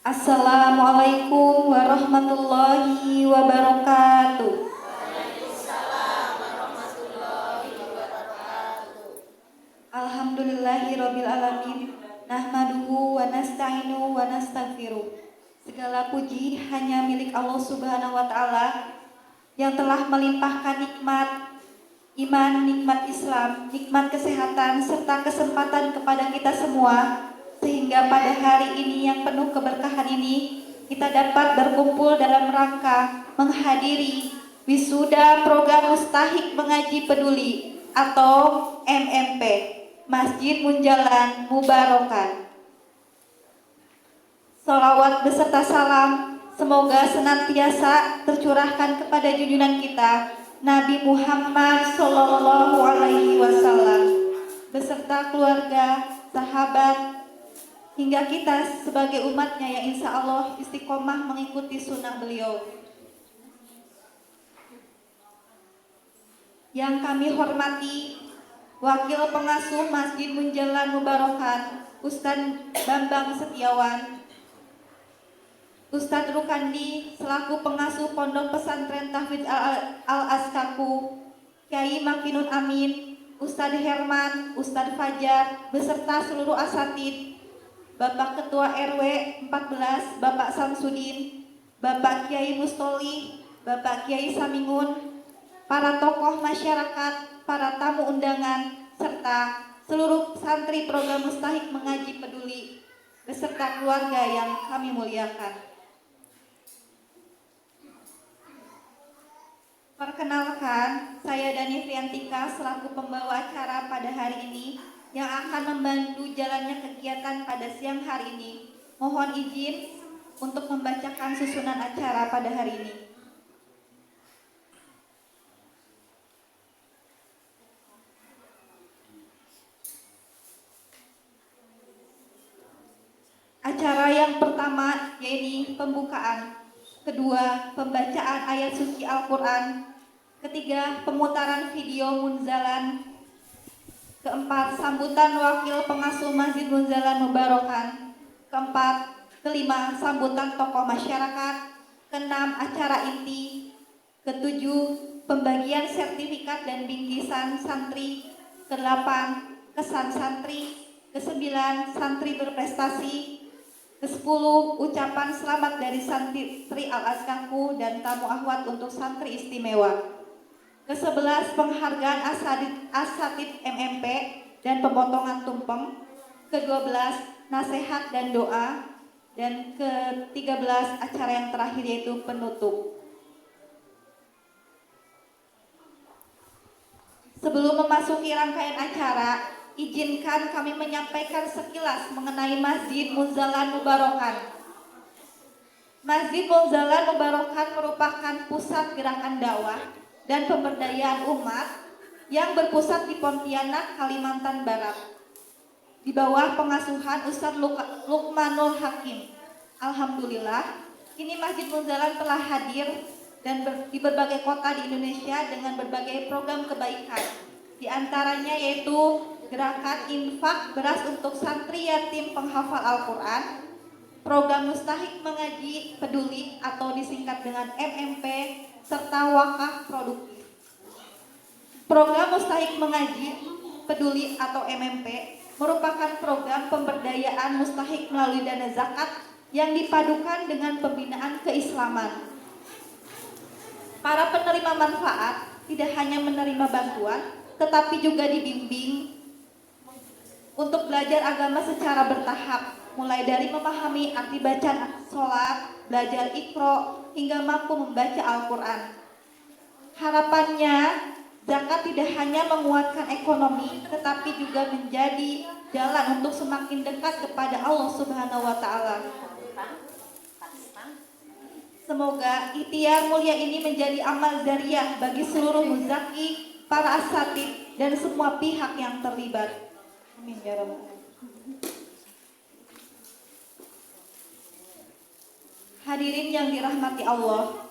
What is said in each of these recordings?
Assalamualaikum warahmatullahi wabarakatuh. Alhamdulillahirabbil alamin. Nahmaduhu wa nasta'inu wa nastaghfiruh. Segala puji hanya milik Allah Subhanahu wa taala yang telah melimpahkan nikmat iman, nikmat Islam, nikmat kesehatan serta kesempatan kepada kita semua, sehingga pada hari ini yang penuh keberkahan ini kita dapat berkumpul dalam rangka menghadiri wisuda program Mustahik Mengaji Peduli atau MMP Masjid Munjalan Mubarokan. Salawat beserta salam semoga senantiasa tercurahkan kepada junjungan kita Nabi Muhammad Sallallahu Alaihi Wasallam beserta keluarga, sahabat, hingga kita sebagai umatnya yang insya Allah istiqomah mengikuti sunnah beliau. Yang kami hormati Wakil Pengasuh Masjid Munjalan Mubarokan Ustadz Bambang Setiawan, Ustadz Rukandi selaku pengasuh Pondok Pesantren Tahfidz Al-Askaku, Kyai Makinun Amin, Ustadz Herman, Ustadz Fajar beserta seluruh asatid, Bapak Ketua RW 14 Bapak Samsudin, Bapak Kiai Mustoli, Bapak Kiai Samingun, para tokoh masyarakat, para tamu undangan, serta seluruh santri program Mustahik Mengaji Peduli beserta keluarga yang kami muliakan. Perkenalkan, saya Dani Friantika selaku pembawa acara pada hari ini yang akan membantu jalannya kegiatan pada siang hari ini. Mohon izin untuk membacakan susunan acara pada hari ini. Acara yang pertama yaitu pembukaan, kedua pembacaan ayat suci Al-Quran, ketiga pemutaran video Munzalan, keempat sambutan wakil pengasuh Masjid Munzalan Mubarokan, kelima sambutan tokoh masyarakat, keenam acara inti, ketujuh pembagian sertifikat dan bingkisan santri, kedelapan kesan santri, kesembilan santri berprestasi, ke-10 ucapan selamat dari santri Al-Askaku dan tamu akhwat untuk santri istimewa. Ke-11 penghargaan asatid MMP dan pemotongan tumpeng. Ke-12 nasihat dan doa. Dan ke-13 acara yang terakhir yaitu penutup. Sebelum memasuki rangkaian acara, izinkan kami menyampaikan sekilas mengenai Masjid Munzalan Mubarokan. Masjid Munzalan Mubarokan merupakan pusat gerakan dakwah dan pemberdayaan umat yang berpusat di Pontianak, Kalimantan Barat, di bawah pengasuhan Ustadz Lukmanul Hakim. Alhamdulillah, kini Masjid Munzalan telah hadir dan di berbagai kota di Indonesia dengan berbagai program kebaikan. Di antaranya yaitu gerakan infak beras untuk santri yatim penghafal Al-Quran, program Mustahik Mengaji Peduli atau disingkat dengan MMP, serta wakaf produktif. Program Mustahik Mengaji Peduli atau MMP merupakan program pemberdayaan mustahik melalui dana zakat yang dipadukan dengan pembinaan keislaman. Para penerima manfaat tidak hanya menerima bantuan, tetapi juga dibimbing untuk belajar agama secara bertahap, mulai dari memahami arti bacaan sholat, belajar Iqra, hingga mampu membaca Al-Quran. Harapannya, zakat tidak hanya menguatkan ekonomi, tetapi juga menjadi jalan untuk semakin dekat kepada Allah Subhanahu wa Ta'ala. Semoga ikhtiar mulia ini menjadi amal jariah bagi seluruh muzaki, para asatid, dan semua pihak yang terlibat. Amin ya Rabbal alamin. Hadirin yang dirahmati Allah,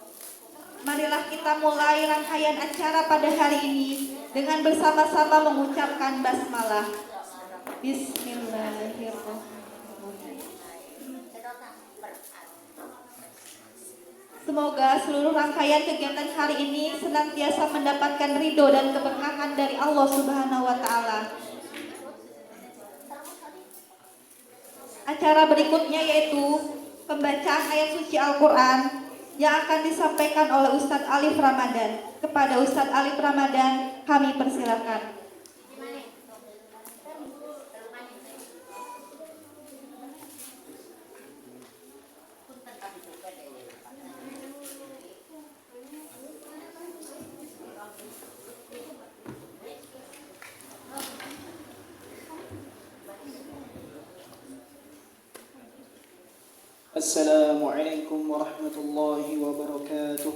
marilah kita mulai rangkaian acara pada hari ini dengan bersama-sama mengucapkan basmalah. Bismillahirrahmanirrahim. Semoga seluruh rangkaian kegiatan hari ini senantiasa mendapatkan ridho dan keberkahan dari Allah Subhanahu wa Ta'ala. Acara berikutnya yaitu pembacaan ayat suci Al-Quran yang akan disampaikan oleh Ustadz Alif Ramadan. Kepada Ustadz Alif Ramadan, kami persilakan. Assalamualaikum warahmatullahi wabarakatuh.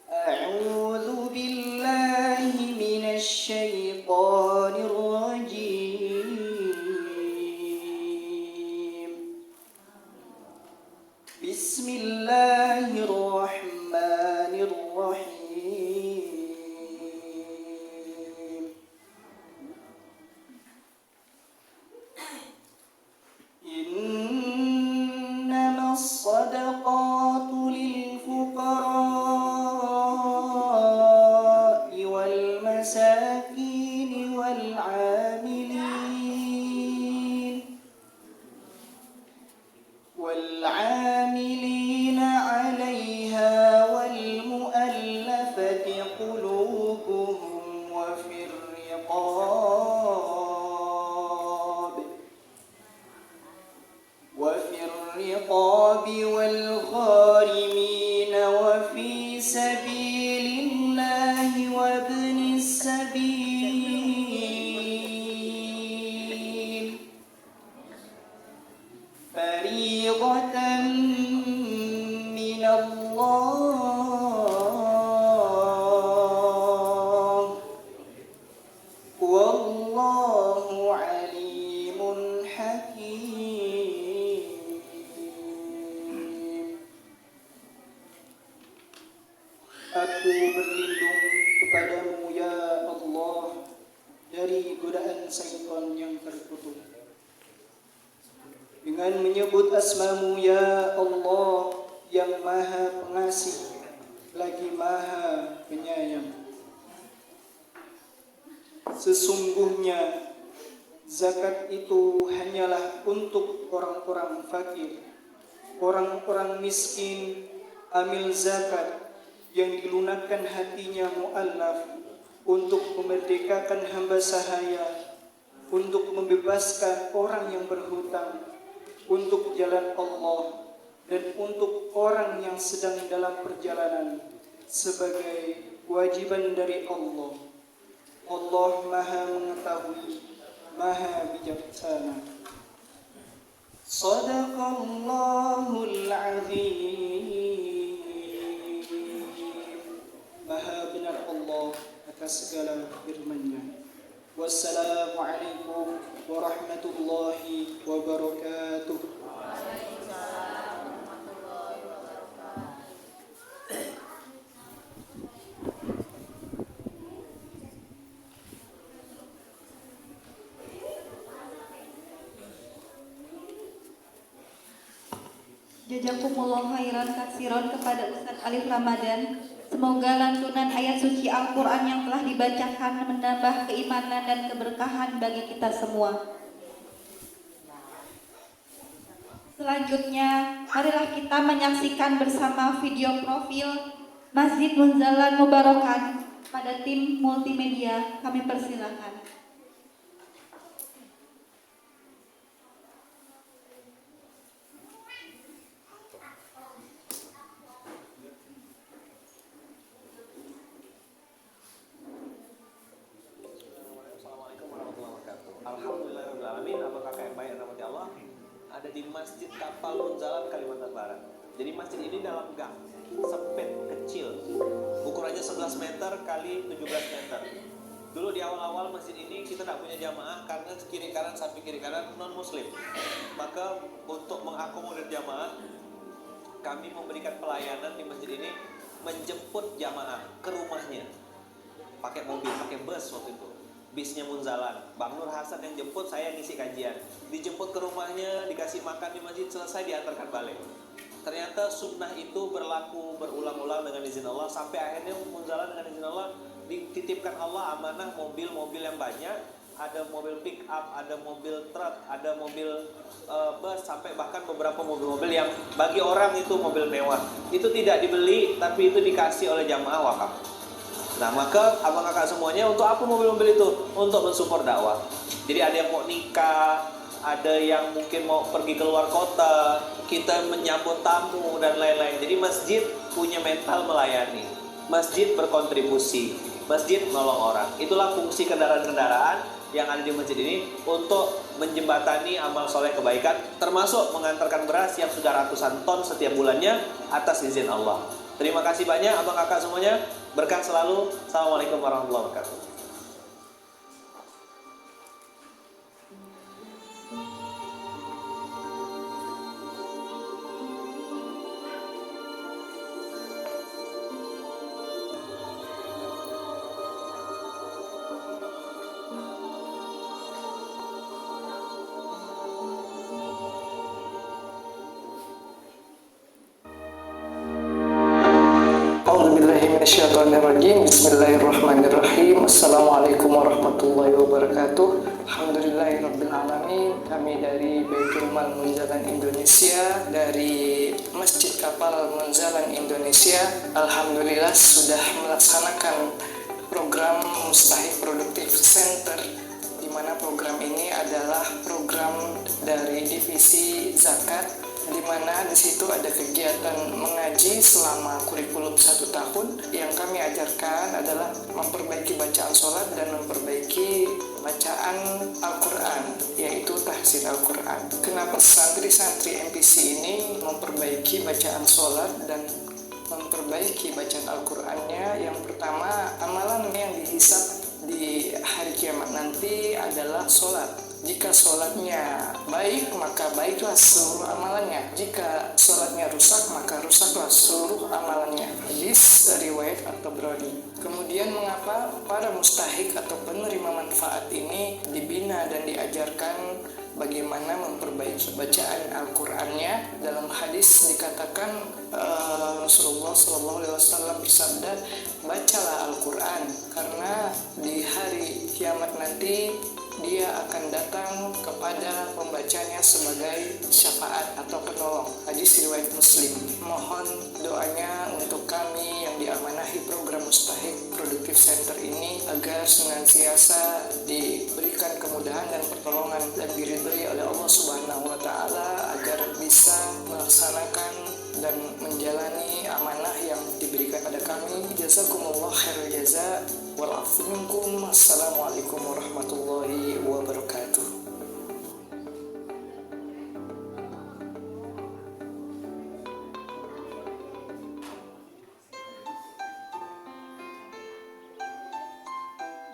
A'udzu billahi minasy syaithanir rajim. Bismillahirrahmanirrahim. Innamas sadaqatu lil fuqara'i wal masakin wal 'amilin 'alayha wal mu'allafati qulubuhum wa fir الرقاب والغارمين وفي سبيل الله وابن السبيل فريضة من الله والله عليم حكيم. Aku berlindung kepadamu ya Allah dari godaan syaitan yang terkutuk. Dengan menyebut asmamu ya Allah yang maha pengasih lagi maha penyayang. Sesungguhnya zakat itu hanyalah untuk orang-orang fakir, orang-orang miskin, amil zakat yang dilunakkan hatinya mu'allaf untuk memerdekakan hamba sahaya, untuk membebaskan orang yang berhutang, untuk jalan Allah, dan untuk orang yang sedang dalam perjalanan sebagai kewajiban dari Allah. Allah maha mengetahui, maha bijaksana. Sadaqallahul azim. Maha benar Allah atas segala firman-Nya. Wassalamualaikum warahmatullahi wabarakatuh. Jazakumullah khairan katsiran kepada Ustadz Alif Ramadan. Semoga lantunan ayat suci Al-Quran yang telah dibacakan menambah keimanan dan keberkahan bagi kita semua. Selanjutnya, marilah kita menyaksikan bersama video profil Masjid Munzalan Mubarokan pada tim multimedia. Kami persilakan. Alhamdulillahirrahmanirrahim. Apakah kakak yang baik dan rahmati Allah ada di Masjid Kapal Munzalan Kalimantan Barat. Jadi masjid ini dalam gang sempit kecil, ukurannya 11 meter kali 17 meter. Dulu di awal-awal masjid ini kita tidak punya jamaah karena kiri kanan samping kiri kanan non muslim. Maka untuk mengakomodir jamaah, kami memberikan pelayanan di masjid ini menjemput jamaah ke rumahnya. pakai mobil, pakai bus waktu itu. Bisnya Munzalan, Bang Nur Hasan yang jemput, saya ngisi kajian. Dijemput ke rumahnya, dikasih makan di masjid, selesai diantarkan balik. Ternyata sunnah itu berlaku berulang-ulang dengan izin Allah, sampai akhirnya Munzalan dengan izin Allah dititipkan Allah amanah mobil-mobil yang banyak. Ada mobil pick up, ada mobil truk, ada mobil bus, sampai bahkan beberapa mobil-mobil yang bagi orang itu mobil mewah. Itu tidak dibeli, tapi itu dikasih oleh jamaah wakaf. Nah, maka abang kakak semuanya, untuk apa mobil-mobil itu? Untuk mensupport dakwah. Jadi ada yang mau nikah, ada yang mungkin mau pergi keluar kota, kita menyambut tamu dan lain-lain. Jadi masjid punya mental melayani, masjid berkontribusi, masjid menolong orang. Itulah fungsi kendaraan-kendaraan yang ada di masjid ini, untuk menjembatani amal soleh kebaikan, termasuk mengantarkan beras yang sudah ratusan ton setiap bulannya atas izin Allah. Terima kasih banyak abang kakak semuanya, berkah selalu. Assalamualaikum warahmatullahi wabarakatuh. A'udzubillahiminasyaitonirrajim. Bismillahirrahmanirrahim. Assalamualaikum warahmatullahi wabarakatuh. Alhamdulillahirrabbilalamin. Kami dari Baitul Mal Munzalan Indonesia, dari Masjid Kapal Munzalan Indonesia, alhamdulillah sudah melaksanakan program Mustahik Productive Center, di mana program ini adalah program dari divisi zakat, di mana di situ ada kegiatan mengaji selama kurikulum 1 tahun. Yang kami ajarkan adalah memperbaiki bacaan sholat dan memperbaiki bacaan Al-Quran, yaitu tahsin Al-Quran. Kenapa santri-santri MPC ini memperbaiki bacaan sholat dan memperbaiki bacaan Al-Qurannya? Yang pertama, amalan yang dihisab di hari kiamat nanti adalah sholat. Jika sholatnya baik, maka baiklah seluruh amalannya. Jika sholatnya rusak, maka rusaklah seluruh amalannya. Hadis riwayat At-Tabrani. Kemudian mengapa para mustahik atau penerima manfaat ini dibina dan diajarkan bagaimana memperbaiki bacaan Al-Qur'annya? Dalam hadis dikatakan Rasulullah SAW bersabda, bacalah Al-Qur'an, karena di hari kiamat nanti dia akan datang kepada pembacanya sebagai syafaat atau penolong. Hadis riwayat Muslim. Mohon doanya untuk kami yang diamanahi program Mustahik Productive Center ini, agar senantiasa diberikan kemudahan dan pertolongan dan diridhai oleh Allah Subhanahu wa taala, agar bisa melaksanakan dan menjalani amanah yang diberikan pada kami. Jazakumullah khairul jaza wal afu minkum. Assalamualaikum warahmatullahi wabarakatuh.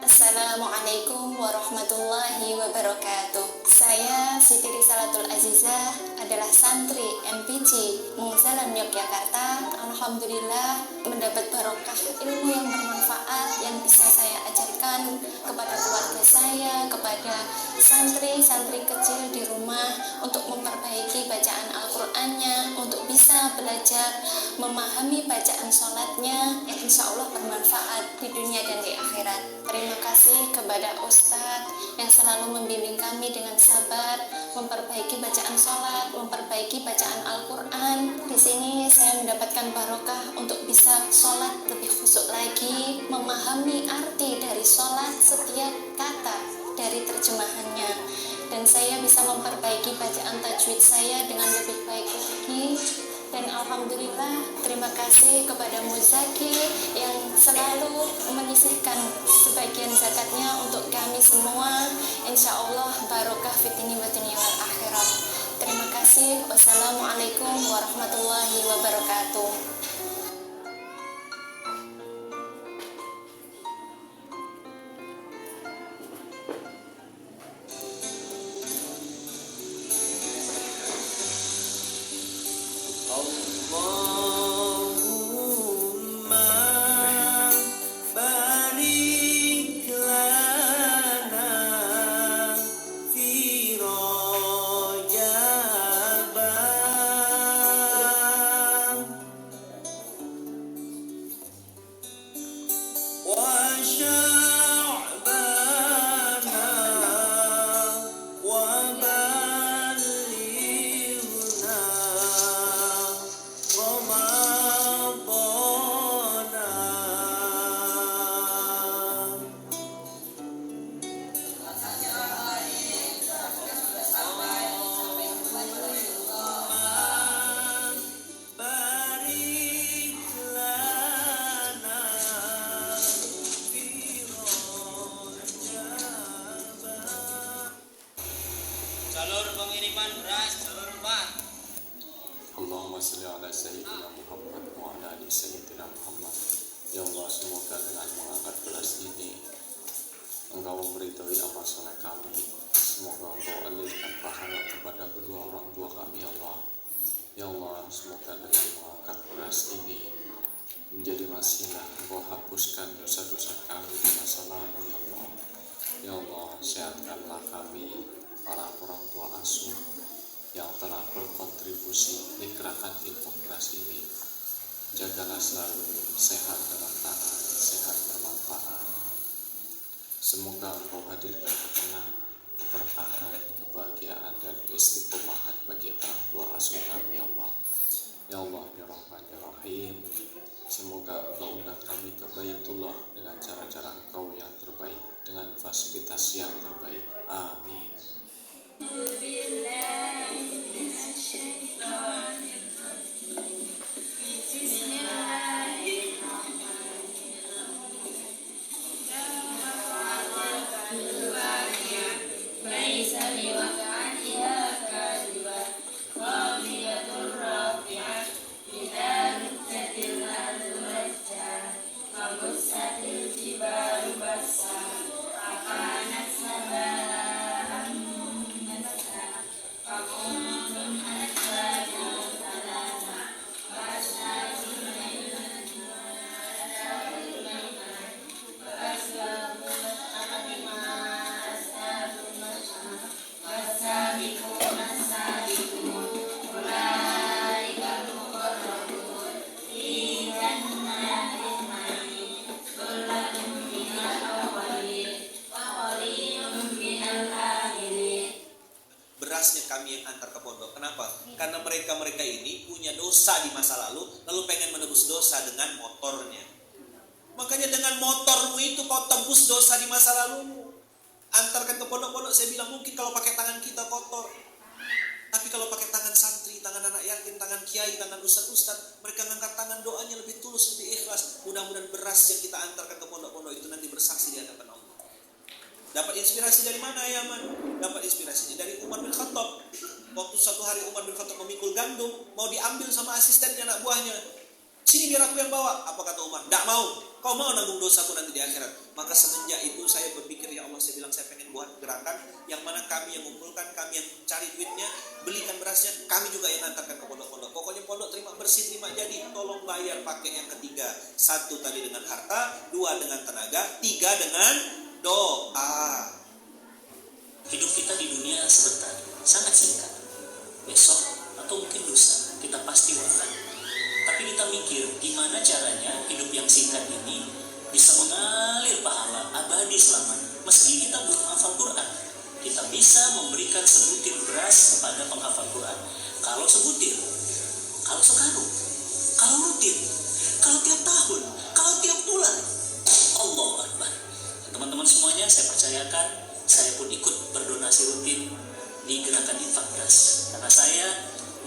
Assalamualaikum warahmatullahi wabarakatuh. Saya Siti Risalatul Azizah, adalah santri MPC Munzalan Yogyakarta. Alhamdulillah mendapat barokah ilmu yang bermanfaat yang bisa saya ajarkan kepada keluarga saya, kepada santri-santri kecil di rumah, untuk memperbaiki bacaan Al-Qur'annya, untuk bisa belajar memahami bacaan sholatnya, yang insya Allah bermanfaat di dunia dan di akhirat. Terima kasih kepada Ustadz yang selalu membimbing kami dengan sabar, memperbaiki bacaan sholat, memperbaiki bacaan Al-Quran. Di sini saya mendapatkan barokah untuk bisa sholat lebih khusyuk lagi, memahami arti dari sholat, setiap kata dari terjemahannya, dan saya bisa memperbaiki bacaan tajwid saya dengan lebih baik lagi. Dan alhamdulillah, terima kasih kepada Muzaki yang selalu menyisihkan sebagian zakatnya untuk kami semua. Insya Allah barokah fitini wa dunia wal akhirat. Terima kasih. Wassalamualaikum warahmatullahi wabarakatuh. Allahumma barik Jalur pengiriman beras jalur 4. Allahumma salli ala Sayyidina Muhammad wa ala ali Sayyidina Muhammad. Ya Allah, semoga dengan mengangkat beras ini Engkau memberitahui amal soleh kami. Semoga Engkau alihkan pahala kepada kedua orang tua kami, ya Allah. Ya Allah, semoga dengan mengangkat beras ini menjadi wasilah Engkau hapuskan dosa-dosa kami di masa lalu, ya Allah. Ya Allah, sehatkanlah kami, para orang tua asuh yang telah berkontribusi di gerakan infak beras ini. Jagalah selalu sehat dalam tangan, sehat bermanfaat. Semoga Engkau hadirkan ketenangan, keberkahan, kebahagiaan, dan keistiqomahan bagi orang tua asuh kami, ya Allah. Ya Allah, ya Rahman, ya Rahim. Semoga Engkau undang kami ke Baitullah dengan cara-cara Engkau yang terbaik, dengan fasilitas yang terbaik. Amin. Berasnya kami yang antar ke pondok. Kenapa? Karena mereka ini punya dosa di masa lalu pengen menebus dosa dengan motornya. Makanya dengan motormu itu kau tebus dosa di masa lalumu. Antarkan ke pondok-pondok. Saya bilang mungkin kalau pakai tangan kita kotor, tapi kalau pakai tangan santri, tangan anak yatim, tangan kiai, tangan ustaz-ustaz, mereka ngangkat tangan, doanya lebih tulus, lebih ikhlas. Mudah-mudahan beras yang kita antarkan ke pondok-pondok itu nanti bersaksi di hadapan Allah. Dapat inspirasi dari mana ya Man? Dapat inspirasinya dari Umar bin Khattab. Waktu suatu hari Umar bin Khattab memikul gandum, mau diambil sama asistennya, anak buahnya. Sini biar aku yang bawa. Apa kata Umar? Tidak mau. Kau mau nanggung dosaku nanti di akhirat. Maka semenjak itu saya berpikir, ya Allah, saya bilang saya pengen buat gerakan yang mana kami yang mengumpulkan, kami yang cari duitnya, belikan berasnya, kami juga yang antarkan ke pondok-pondok. Pokoknya pondok terima bersih, terima jadi, tolong bayar pakai yang ketiga. 1 tadi dengan harta, 2 dengan tenaga, 3 dengan doa. Hidup kita di dunia sebentar, sangat singkat. Besok atau mungkin lusa kita pasti wafat. Tapi kita mikir gimana caranya hidup yang singkat ini bisa mengalir pahala abadi selamanya. Meski kita belum hafal Quran, kita bisa memberikan sebutir beras kepada penghafal Quran. Kalau sebutir, kalau sekarung, kalau rutin, kalau tiap tahun, kalau tiap bulan. Allahu Akbar. Teman-teman semuanya, saya percayakan, saya pun ikut berdonasi rutin di gerakan infak beras. Karena saya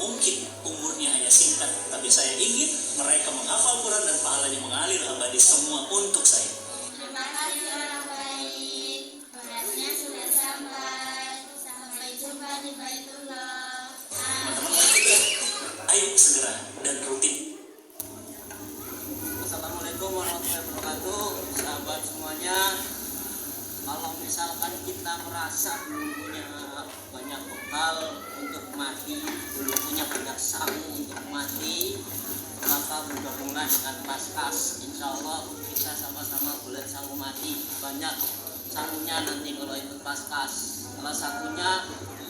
mungkin umurnya hanya singkat, tapi saya ingin mereka menghafal Quran dan pahalanya mengalir abadi semua untuk saya. Terima kasih orang baik, berasnya sudah sampai jumpa di Baitullah. Teman-teman, ayo segera dan rutin. Assalamualaikum warahmatullahi wabarakatuh. Sahabat semuanya, kalau misalkan kita merasa belum punya banyak bekal untuk mati, belum punya banyak sangu untuk mati, maka bergabunglah dengan Paskas. Insya Allah kita sama-sama boleh sangu mati. Banyak sangunya nanti kalau ikut Paskas. Salah satunya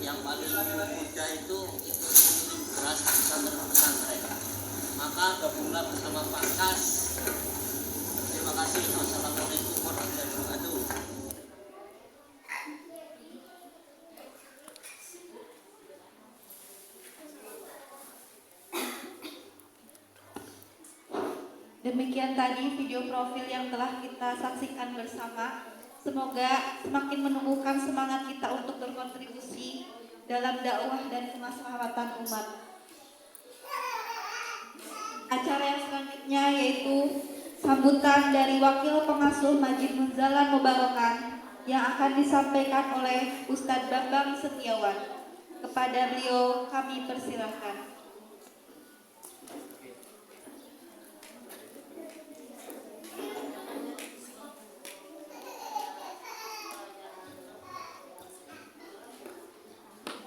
yang paling mudah itu beras pesantren. Maka gabunglah bersama Paskas. Terima kasih. Wassalamualaikum warahmatullahi wabarakatuh. Demikian tadi video profil yang telah kita saksikan bersama. Semoga semakin menumbuhkan semangat kita untuk berkontribusi dalam dakwah dan kemaslahatan umat. Acara yang selanjutnya yaitu sambutan dari Wakil Pengasuh Masjid Munzalan Mubarokan yang akan disampaikan oleh Ustadz Bambang Setiawan. Kepada beliau kami persilahkan.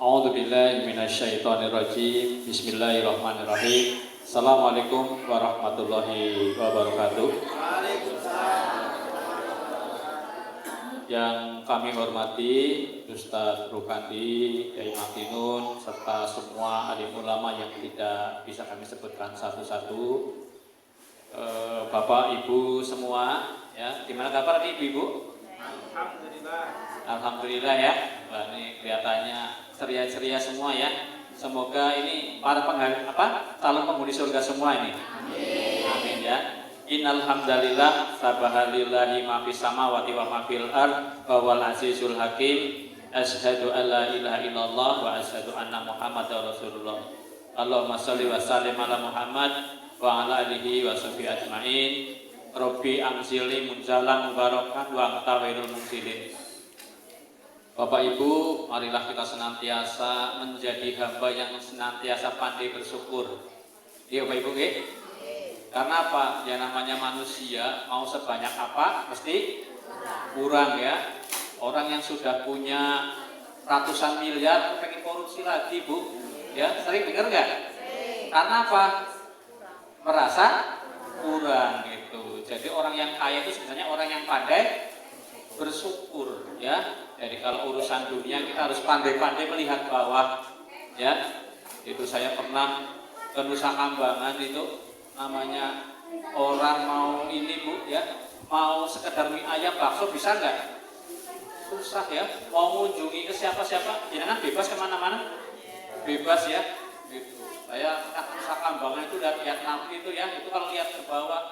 A'udzubillahiminasyaitonirrajim. Bismillahirrahmanirrahim. Assalamualaikum warahmatullahi wabarakatuh. Yang kami hormati Ustadz Rukandi, Kiai Makinun, serta semua alim ulama yang tidak bisa kami sebutkan satu-satu. Bapak Ibu semua, ya, gimana kabar nih Ibu? Alhamdulillah. Alhamdulillah ya. Wah, ini kelihatannya ceria-ceria semua ya. Semoga ini para calon penghuni surga semua ini. Amin. Amin ya. Innal hamdalillah sabahalillahi ma fis samawati wa ma fil ard wa wal azizul hakim. Asyhadu an la ilaha illallah wa asyhadu anna Muhammadar Rasulullah. Allahumma shalli wa sallim ala Muhammad wa ala alihi wa sahbihi ajmain. Rabbi amzili munzalan mubarakan wa antawirul munzilin. Bapak Ibu, marilah kita senantiasa menjadi hamba yang senantiasa pandai bersyukur. Iya Bapak Ibu, karena apa? Ya namanya manusia, mau sebanyak apa mesti kurang ya. Orang yang sudah punya ratusan miliar pengen korupsi lagi Bu, ya sering dengar nggak? Karena apa? Merasa kurang gitu. Jadi orang yang kaya itu sebenarnya orang yang pandai bersyukur ya. Jadi kalau urusan dunia kita harus pandai-pandai melihat bawah ya. Itu saya pernah ke Nusa Kambangan itu, namanya orang mau ini Bu ya, mau sekedar mie ayam bakso bisa nggak? Susah ya. Mau mengunjungi ke siapa-siapa, jangan bebas kemana-mana, bebas ya. Gitu. Saya ke Nusa Kambangan itu lihat napi itu ya, itu kalau lihat ke bawah,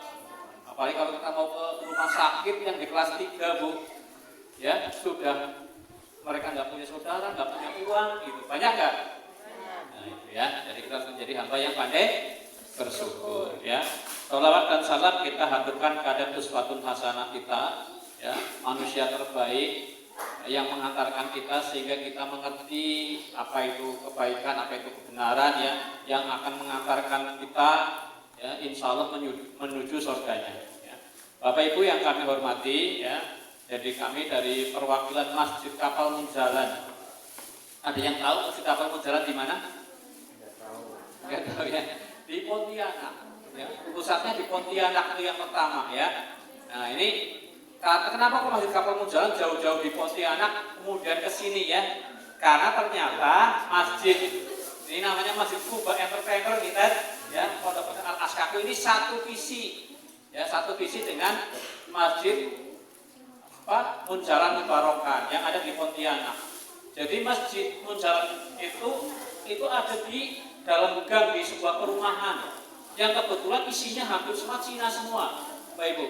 apalagi kalau kita mau ke rumah sakit yang di kelas 3 Bu, ya sudah mereka nggak punya saudara, nggak punya uang, gitu. Banyak nggak? Nah itu ya. Jadi kita harus menjadi hamba yang pandai bersyukur ya. Sholawat dan salam kita haturkan kepada uswatun hasanah kita ya, manusia terbaik yang mengantarkan kita sehingga kita mengerti apa itu kebaikan, apa itu kebenaran ya, yang akan mengantarkan kita ya, insya Allah menuju surganya ya. Bapak Ibu yang kami hormati ya, jadi kami dari perwakilan Masjid Kapal Munzalan. Ada yang tahu Masjid Kapal Munzalan di mana? Enggak tahu ya. Di Pontianak. Ya. Pusatnya di Pontianak itu yang pertama ya. Nah ini kenapa kok Masjid Kapal Munzalan jauh-jauh di Pontianak kemudian ke sini ya? Karena ternyata masjid ini namanya Masjid Kuba Entrepreneur kita ya, Pondok Pesantren Al Askaku ini satu visi ya, satu visi dengan Masjid Munzalan Mubarokan yang ada di Pontianak. Jadi Masjid Munzalan itu ada di dalam gang di sebuah perumahan yang kebetulan isinya hampir semua Cina semua. Bapak Ibu,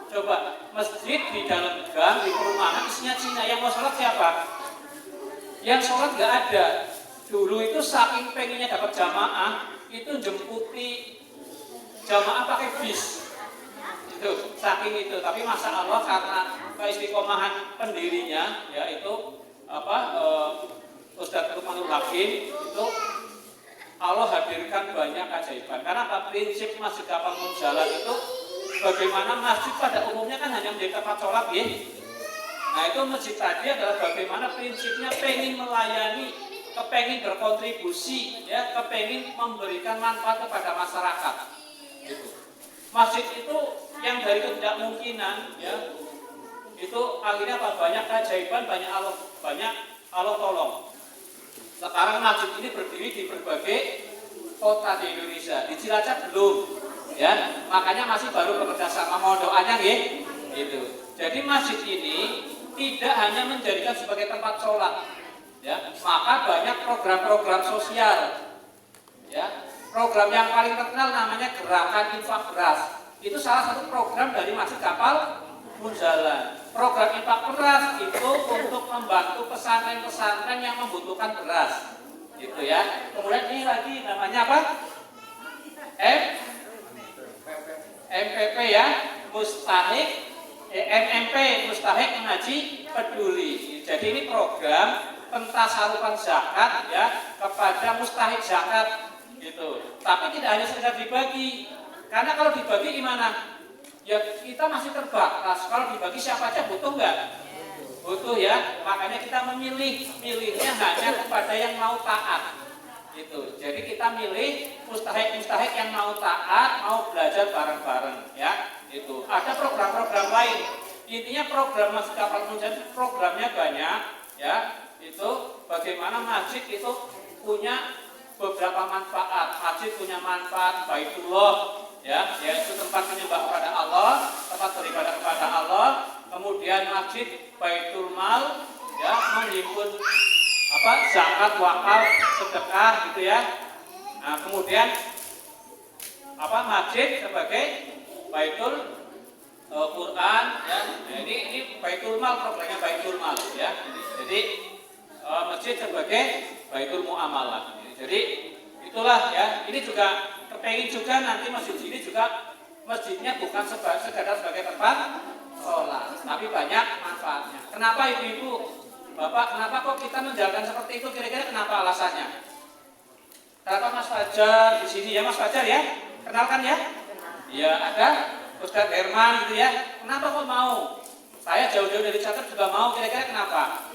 coba masjid di dalam gang di perumahan isinya Cina, yang mau sholat siapa? Yang sholat nggak ada. Dulu itu saking pengennya dapat jamaah, itu jemputi jamaah pakai bis. Itu saking itu, tapi masya Allah karena keistiqomahan pendirinya yaitu Ustadz Lukmanul Hakim itu Allah hadirkan banyak keajaiban. Karena apa? Prinsip Masjid Kapal Munzalan itu bagaimana masjid pada umumnya kan hanya menjadi tempat sholat ya. Nah itu masjid tadi adalah bagaimana prinsipnya pengen melayani, kepengen berkontribusi ya, kepengen memberikan manfaat kepada masyarakat gitu. Masjid itu yang dari ketidakmungkinan ya, itu akhirnya apa? Banyak keajaiban, banyak Allah tolong. Sekarang masjid ini berdiri di berbagai kota di Indonesia. Di Cilacap belum ya, makanya masih baru bekerja sama, mohon doanya ya gitu. Jadi masjid ini tidak hanya menjadikan sebagai tempat sholat ya, maka banyak program-program sosial ya. Program yang paling terkenal namanya Gerakan Infak Beras. Itu salah satu program dari Masjid Kapal Munzalan. Program infak beras itu untuk membantu pesantren-pesantren yang membutuhkan beras, gitu ya. Kemudian ini lagi namanya apa? MPP ya, MMP Mustahik Mengaji Peduli. Jadi ini program pentasarupan zakat ya kepada mustahik zakat gitu. Tapi tidak hanya sekedar dibagi, karena kalau dibagi gimana? Ya kita masih terbatas. Kalau dibagi siapa aja butuh nggak? Butuh ya. Makanya kita milihnya hanya kepada yang mau taat gitu. Jadi kita milih mustahik yang mau taat, mau belajar bareng-bareng ya. Itu ada program-program lain. Intinya program Masjid Kapal Munzalan programnya banyak ya. Itu bagaimana masjid itu punya beberapa manfaat. Masjid punya manfaat Baitullah ya, yaitu tempat menyembah kepada Allah, tempat beribadah kepada Allah. Kemudian masjid Baitul Mal ya, menghimpun zakat, wakaf, sedekah gitu ya. Nah, kemudian masjid sebagai Baitul Quran ya. Ini Baitul Mal, programnya Baitul Mal ya. Jadi masjid sebagai Baitul Muamalah. Jadi itulah ya. Ini juga kepengin juga nanti masjid ini juga masjidnya bukan sekadar sebagai tempat sholat, tapi banyak manfaatnya. Kenapa ibu-ibu, bapak, kenapa kok kita menjalankan seperti itu? Kira-kira kenapa alasannya? Kenapa Mas Fajar di sini ya, Mas Fajar ya? Kenalkan ya? Ya ada Ustadz Herman gitu ya. Kenapa kok mau? Saya jauh-jauh dari Catat juga mau. Kira-kira kenapa?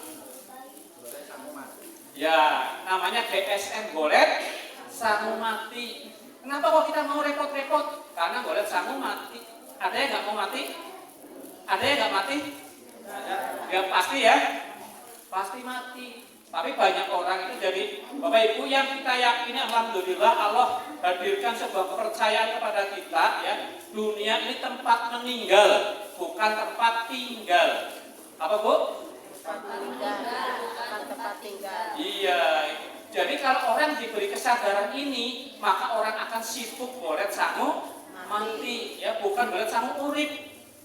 Ya, namanya GSM Golet Sangu Mati. Kenapa kok kita mau repot-repot? Karena Golet Sangu mati. Ada yang nggak mau mati? Ada yang nggak mati? Ya pasti ya, pasti mati. Tapi banyak orang itu dari Bapak Ibu yang kita yakini, alhamdulillah Allah hadirkan sebuah kepercayaan kepada kita ya. Dunia ini tempat meninggal, bukan tempat tinggal. Apa Bu? Tempat tinggal. Iya. Jadi kalau orang diberi kesadaran ini, maka orang akan sibuk Golet Sangu mati ya, bukan Golet Sangu urip.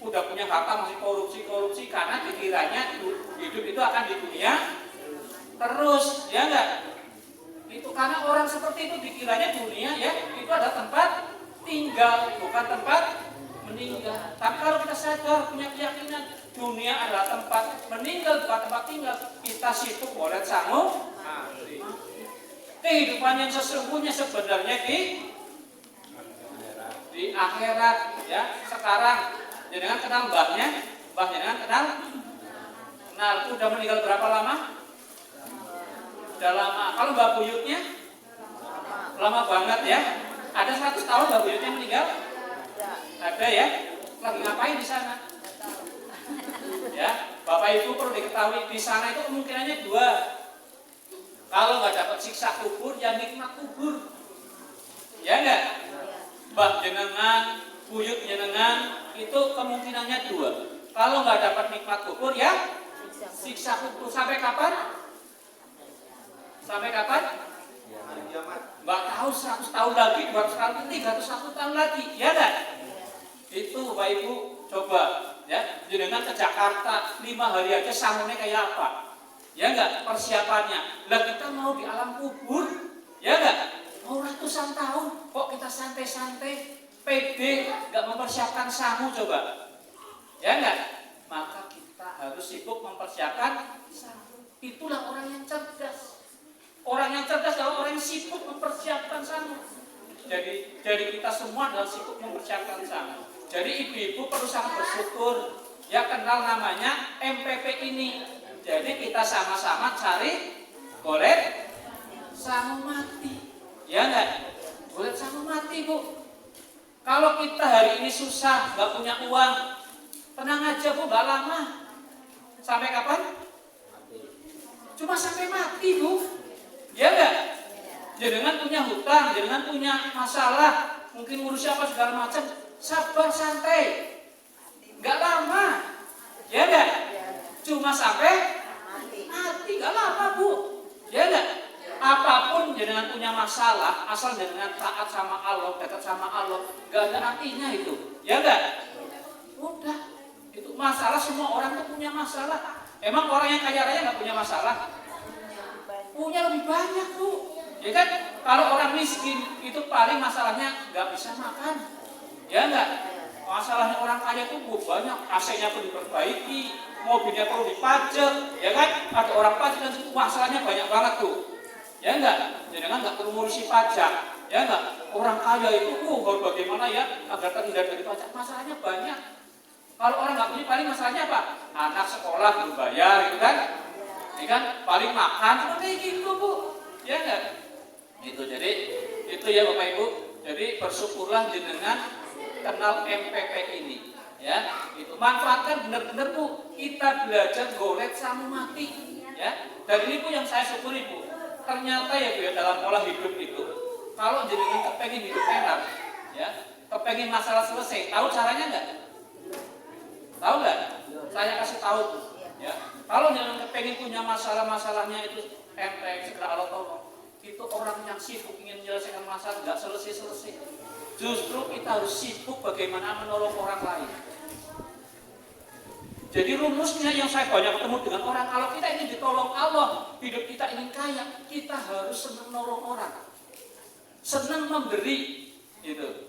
Udah punya harta masih korupsi karena dikiranya hidup itu akan di dunia terus, ya enggak? Itu karena orang seperti itu dikiranya dunia ya itu adalah tempat tinggal, bukan tempat meninggal. Tapi kalau kita sadar, punya keyakinan dunia adalah tempat meninggal, bukan tempat tinggal, kita sibuk Golet Sangu mati. Kehidupan yang sesungguhnya sebenarnya di akhirat ya. Sekarang jenengan kenal mbahnya, mbah jenengan kenal udah meninggal berapa lama? Udah lama. Kalau Mbak Buyutnya lama banget ya. Ada 100 tahun Mbak Buyutnya meninggal? Ada ya. Lagi ngapain di sana? Ya, Bapak Ibu perlu diketahui di sana itu kemungkinannya dua. Kalau nggak dapat siksa kubur, ya nikmat kubur. Ya enggak? Mbah jenengan, buyut jenengan itu kemungkinannya dua. Kalau nggak dapat nikmat kubur, ya siksa kubur. Sampai kapan? Sampai kapan? Mbak tahu 100 tahun lagi, 200 tahun lagi, 301 tahun lagi, ya enggak? Itu Bapak Ibu coba ya, jenengan ke Jakarta 5 hari aja sangunnya kayak apa? Ya enggak persiapannya. Lah kita mau di alam kubur, ya enggak? Mau ratusan tahun, kok kita santai-santai, pede, enggak mempersiapkan sangu coba. Ya enggak? Maka kita harus sibuk mempersiapkan sangu. Itulah orang yang cerdas. Orang yang cerdas adalah orang yang sibuk mempersiapkan sangu. Jadi kita semua adalah sibuk mempersiapkan sangu. Jadi ibu-ibu perlu sangat bersyukur ya kenal namanya MPP ini. Jadi kita sama-sama cari Golet Sangu Mati. Ya enggak? Golet Sangu Mati Bu. Kalau kita hari ini susah, nggak punya uang, tenang aja Bu, nggak lama. Sampai kapan? Cuma sampai mati Bu. Ya enggak? Jangan punya hutang, jangan punya masalah, mungkin ngurus apa segala macam, sabar santai, nggak lama, ya enggak? Cuma sampai mati, nggak lama Bu, ya enggak? Apapun jangan punya masalah, asal jangan taat sama Allah, dekat sama Allah, nggak ada artinya itu, ya enggak? Udah, itu masalah semua orang tuh punya masalah. Emang orang yang kaya raya nggak punya masalah? Punya lebih banyak Bu. Ya kan, kalau orang miskin itu paling masalahnya nggak bisa makan, ya enggak? Masalahnya orang kaya itu banyak, AC-nya pun diperbaiki, mobilnya perlu dipajak, ya kan? Ada orang pajak dan masalahnya banyak banget tuh. Ya enggak? Jenengan enggak perlu ngurusi pajak. Ya enggak? Orang kaya itu bagaimana ya agar terhindar dari pajak? Masalahnya banyak. Kalau orang nggak punya paling masalahnya apa? Anak sekolah belum bayar, gitu kan? Ya kan? Paling makan cuma kayak gitu, Bu. Ya enggak? Itu jadi itu ya Bapak Ibu. Jadi bersyukurlah jenengan kenal MPP ini. Ya, itu manfaatkan benar-benar Bu. Kita belajar golek sama mati. Ya, dan ini Bu yang saya syukuri Bu. Ternyata ya Bu ya dalam pola hidup itu, kalau jenengan kepengen hidup enak, ya, kepengen masalah selesai, tahu caranya nggak? Tahu nggak? Saya kasih tahu Bu. Ya, kalau jenengan kepengen punya masalahnya itu enteng, segera Allah tolong. Itu orang yang sibuk ingin menyelesaikan masalah nggak selesai. Justru kita harus sibuk bagaimana menolong orang lain. Jadi rumusnya yang saya banyak ketemu dengan orang, kalau kita ingin ditolong Allah, hidup kita ingin kaya, kita harus senang menolong orang, senang memberi, gitu.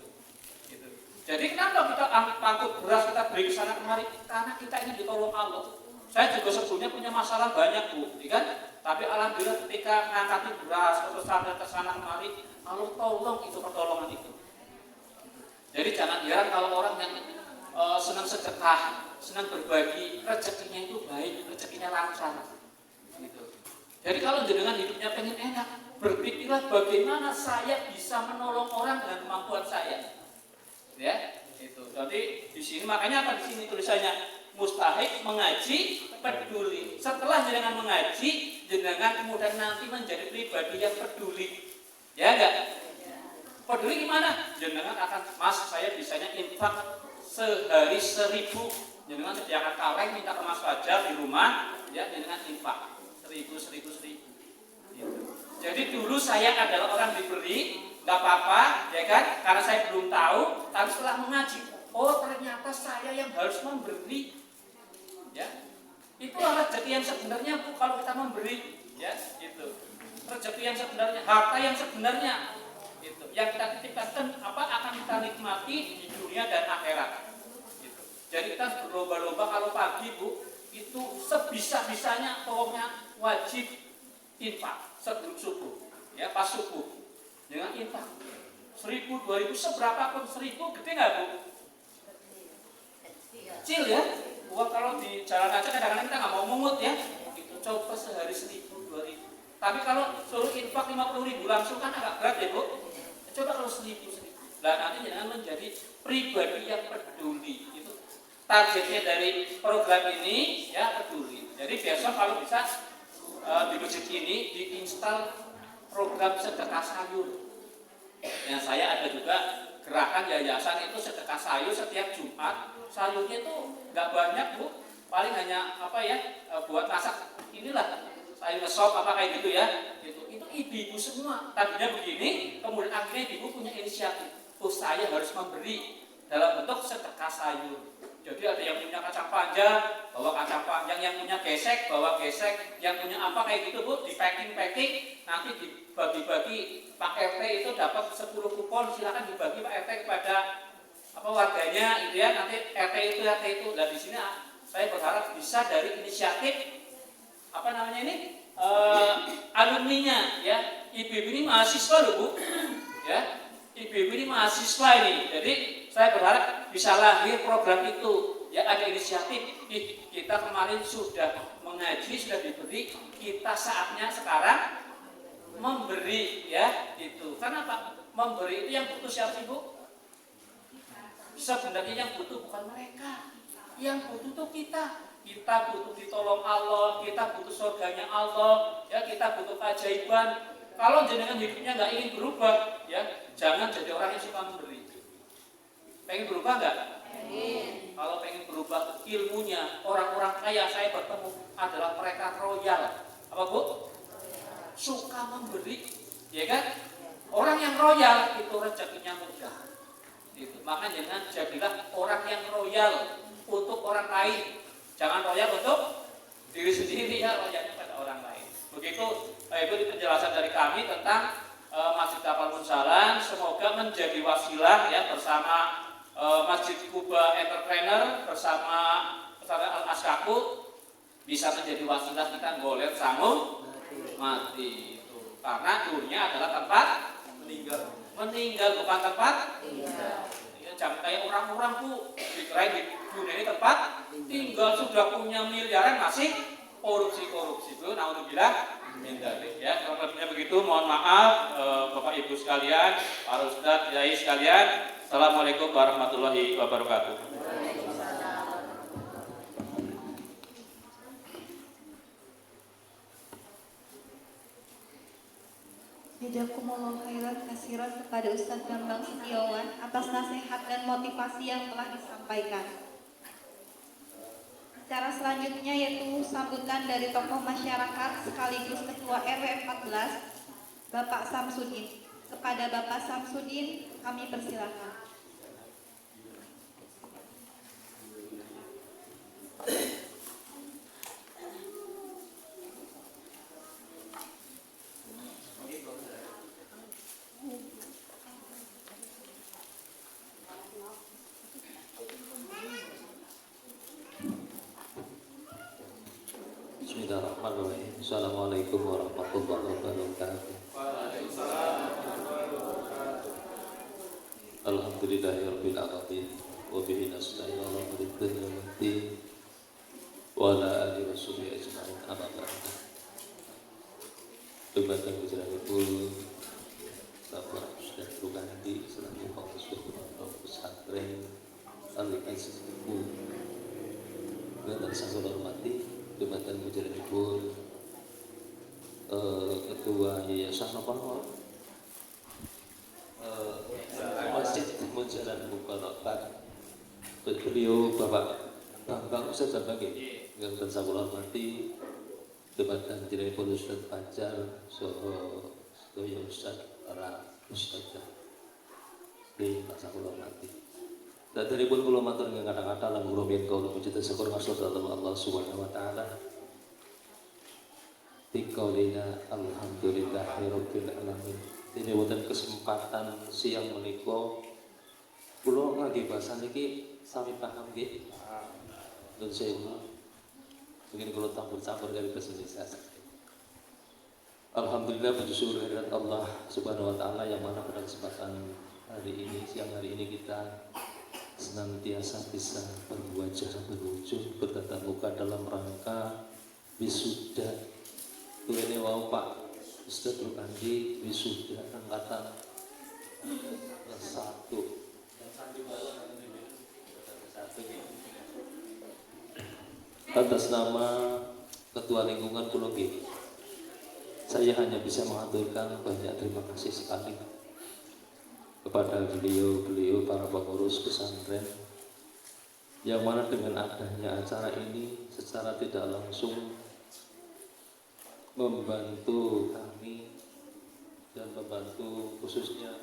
Jadi kenapa kita angkut beras, kita beri ke sana kemari? Karena kita ingin ditolong Allah. Saya juga sebelumnya punya masalah banyak Bu, kan? Tapi alhamdulillah ketika ngangkati beras, terus ke sana kemari, Allah tolong itu pertolongan itu. Jadi jangan heran kalau orang yang senang sedekah, senang berbagi, rezekinya itu baik, rezekinya lancar. Gitu. Jadi kalau jenengan hidupnya pengen enak, berpikirlah bagaimana saya bisa menolong orang dengan kemampuan saya. Ya, itu. Jadi di sini makanya apa di sini tulisannya mustahik mengaji peduli. Setelah jenengan mengaji, jenengan kemudian nanti menjadi pribadi yang peduli. Ya enggak? Peduli gimana? Jenengan akan, Mas saya bisanya infak sehari 1.000. Jenengan sediakan kaleng, minta ke Mas Fajar di rumah, ya jenengan infak 1.000. Gitu. Jadi dulu saya adalah orang diberi, nggak apa-apa, ya kan? Karena saya belum tahu, tapi setelah mengaji, oh ternyata saya yang harus memberi, ya. Itulah rezeki yang sebenarnya Bu kalau kita memberi, ya, gitu. Rezeki yang sebenarnya, harta yang sebenarnya, gitu. Yang kita titipkan apa akan kita nikmati di dunia dan akhirat. Jadi kita berlomba-lomba kalau pagi Bu, itu sebisa-bisanya pokoknya wajib infak sebelum subuh, ya pas subuh, dengan infak 1.000, 2.000, seberapa pun 1.000, gede nggak Bu? Kecil ya. Uang kalau di jalan aja kadang-kadang kita nggak mau mungut ya. Itu coba sehari 1.000, 2.000. Tapi kalau suruh infak 50.000 langsung kan agak berat ya Bu. Coba kalau 1.000. Nah nanti jangan menjadi pribadi yang peduli. Targetnya dari program ini ya peduli. Jadi besok kalau bisa di masjid ini diinstal program sedekah sayur. Yang saya ada juga gerakan yayasan itu sedekah sayur setiap Jumat. Sayurnya itu nggak banyak Bu, paling hanya apa ya buat masak inilah sayur sop apa kayak gitu ya. Itu ibu-ibu semua. Tadinya begini, kemudian akhirnya ibu punya inisiatif. Oh saya harus memberi dalam bentuk sedekah sayur. Jadi ada yang punya kacang panjang, bawa kacang panjang, yang punya gesek, bawa gesek, yang punya apa kayak gitu Bu, di packing, nanti dibagi-bagi Pak RT itu dapat 10 kupon, silakan dibagi Pak RT kepada apa warganya gitu ya, nanti RT itu. Dan di sini saya berharap bisa dari inisiatif apa namanya ini alumninya ya, ibu-ibu ini mahasiswa loh Bu, ya. Ibu-ibu ini mahasiswa ini, jadi saya berharap bisa lahir program itu. Ya ada inisiatif, kita kemarin sudah mengaji, sudah diberi, kita saatnya sekarang memberi ya itu. Karena apa? Memberi itu yang butuh siapa Bu? Sebenarnya yang butuh bukan mereka, yang butuh tuh kita. Kita butuh ditolong Allah, kita butuh surganya Allah, ya kita butuh keajaiban. Kalau jenengan hidupnya nggak ingin berubah, ya jangan jadi orang yang suka memberi. Pengen berubah nggak? Kalau pengen berubah ilmunya, orang-orang kaya saya bertemu adalah mereka royal. Apa Bu? Suka memberi, ya kan? Orang yang royal itu rezekinya mudah. Itu. Maka jangan jadilah orang yang royal untuk orang lain. Jangan royal untuk diri sendiri ya, royalnya pada orang lain. Begitu itu penjelasan dari kami tentang Masjid Kapal Munzalan. Semoga menjadi wasilah ya bersama Masjid Kuba Entrepreneur bersama Al Askaku bisa menjadi wasilah kita golet sanggup mati itu. Karena dunia adalah tempat meninggal bukan tempat tinggal. Ya, jangan kayak orang-orang tuh dikira di dunia ini tempat tinggal, sudah punya miliaran masih korupsi itu. Naudzubillah min dzalik ya. Kalau lebihnya begitu mohon maaf Bapak Ibu sekalian, para ustadz, kiai sekalian. Assalamualaikum warahmatullahi wabarakatuh. Jazakumullah khairan kasiran kepada Ustadz Bambang Setiawan atas nasihat dan motivasi yang telah disampaikan. Acara selanjutnya yaitu sambutan dari tokoh masyarakat sekaligus Ketua RW 14, Bapak Samsudin. Kepada Bapak Samsudin kami persilakan. Bismillahirrahmanirrahim. Assalamualaikum warahmatullahi wabarakatuh. Alhamdulillahirabbil alamin wa bihi nasta'in ala umuri dunya waddin wa ala alihi washabihi ajma'in amma ba'du. Demikian berjalanipun Bapak Ustaz Rukandi selaku pengurus pesantren Al-Aziz Ibu dan sang hormati Jabatan Mujaladipun Ketua Yayasan apa Masjid Mujalad Mubarokat beliau Bapak Bambang Ustaz Bambang yang dan saya hormati Jabatan Mujaladipun Ustaz Fajar Soho Sedaya Ustaz para Ustaz di masa hormati. Dan dari pun kula matur ing kata-kata lan rumiyin kaula puji syukur maksud Allah Subhanahu wa taala. Dikaulina alhamdulillahirabbil alamin. Ini wonten kesempatan siang menika kula ngangge basa niki sami paham nggih. Nun sewu. Mungkin kula campur-campur dari bahasa Indonesia. Alhamdulillah puji syukur kehadirat Allah Subhanahu wa taala yang mana pada kesempatan hari ini siang hari ini kita senantiasa bisa berwajah berwujud bertatap muka dalam rangka wisuda. Ini wau Pak Ustaz Rukandi wisuda angkatan 1 atas nama Ketua Lingkungan Pulau G. Saya hanya bisa mengaturkan banyak terima kasih sekali kepada beliau para pengurus pesantren yang mana dengan adanya acara ini secara tidak langsung membantu kami dan membantu khususnya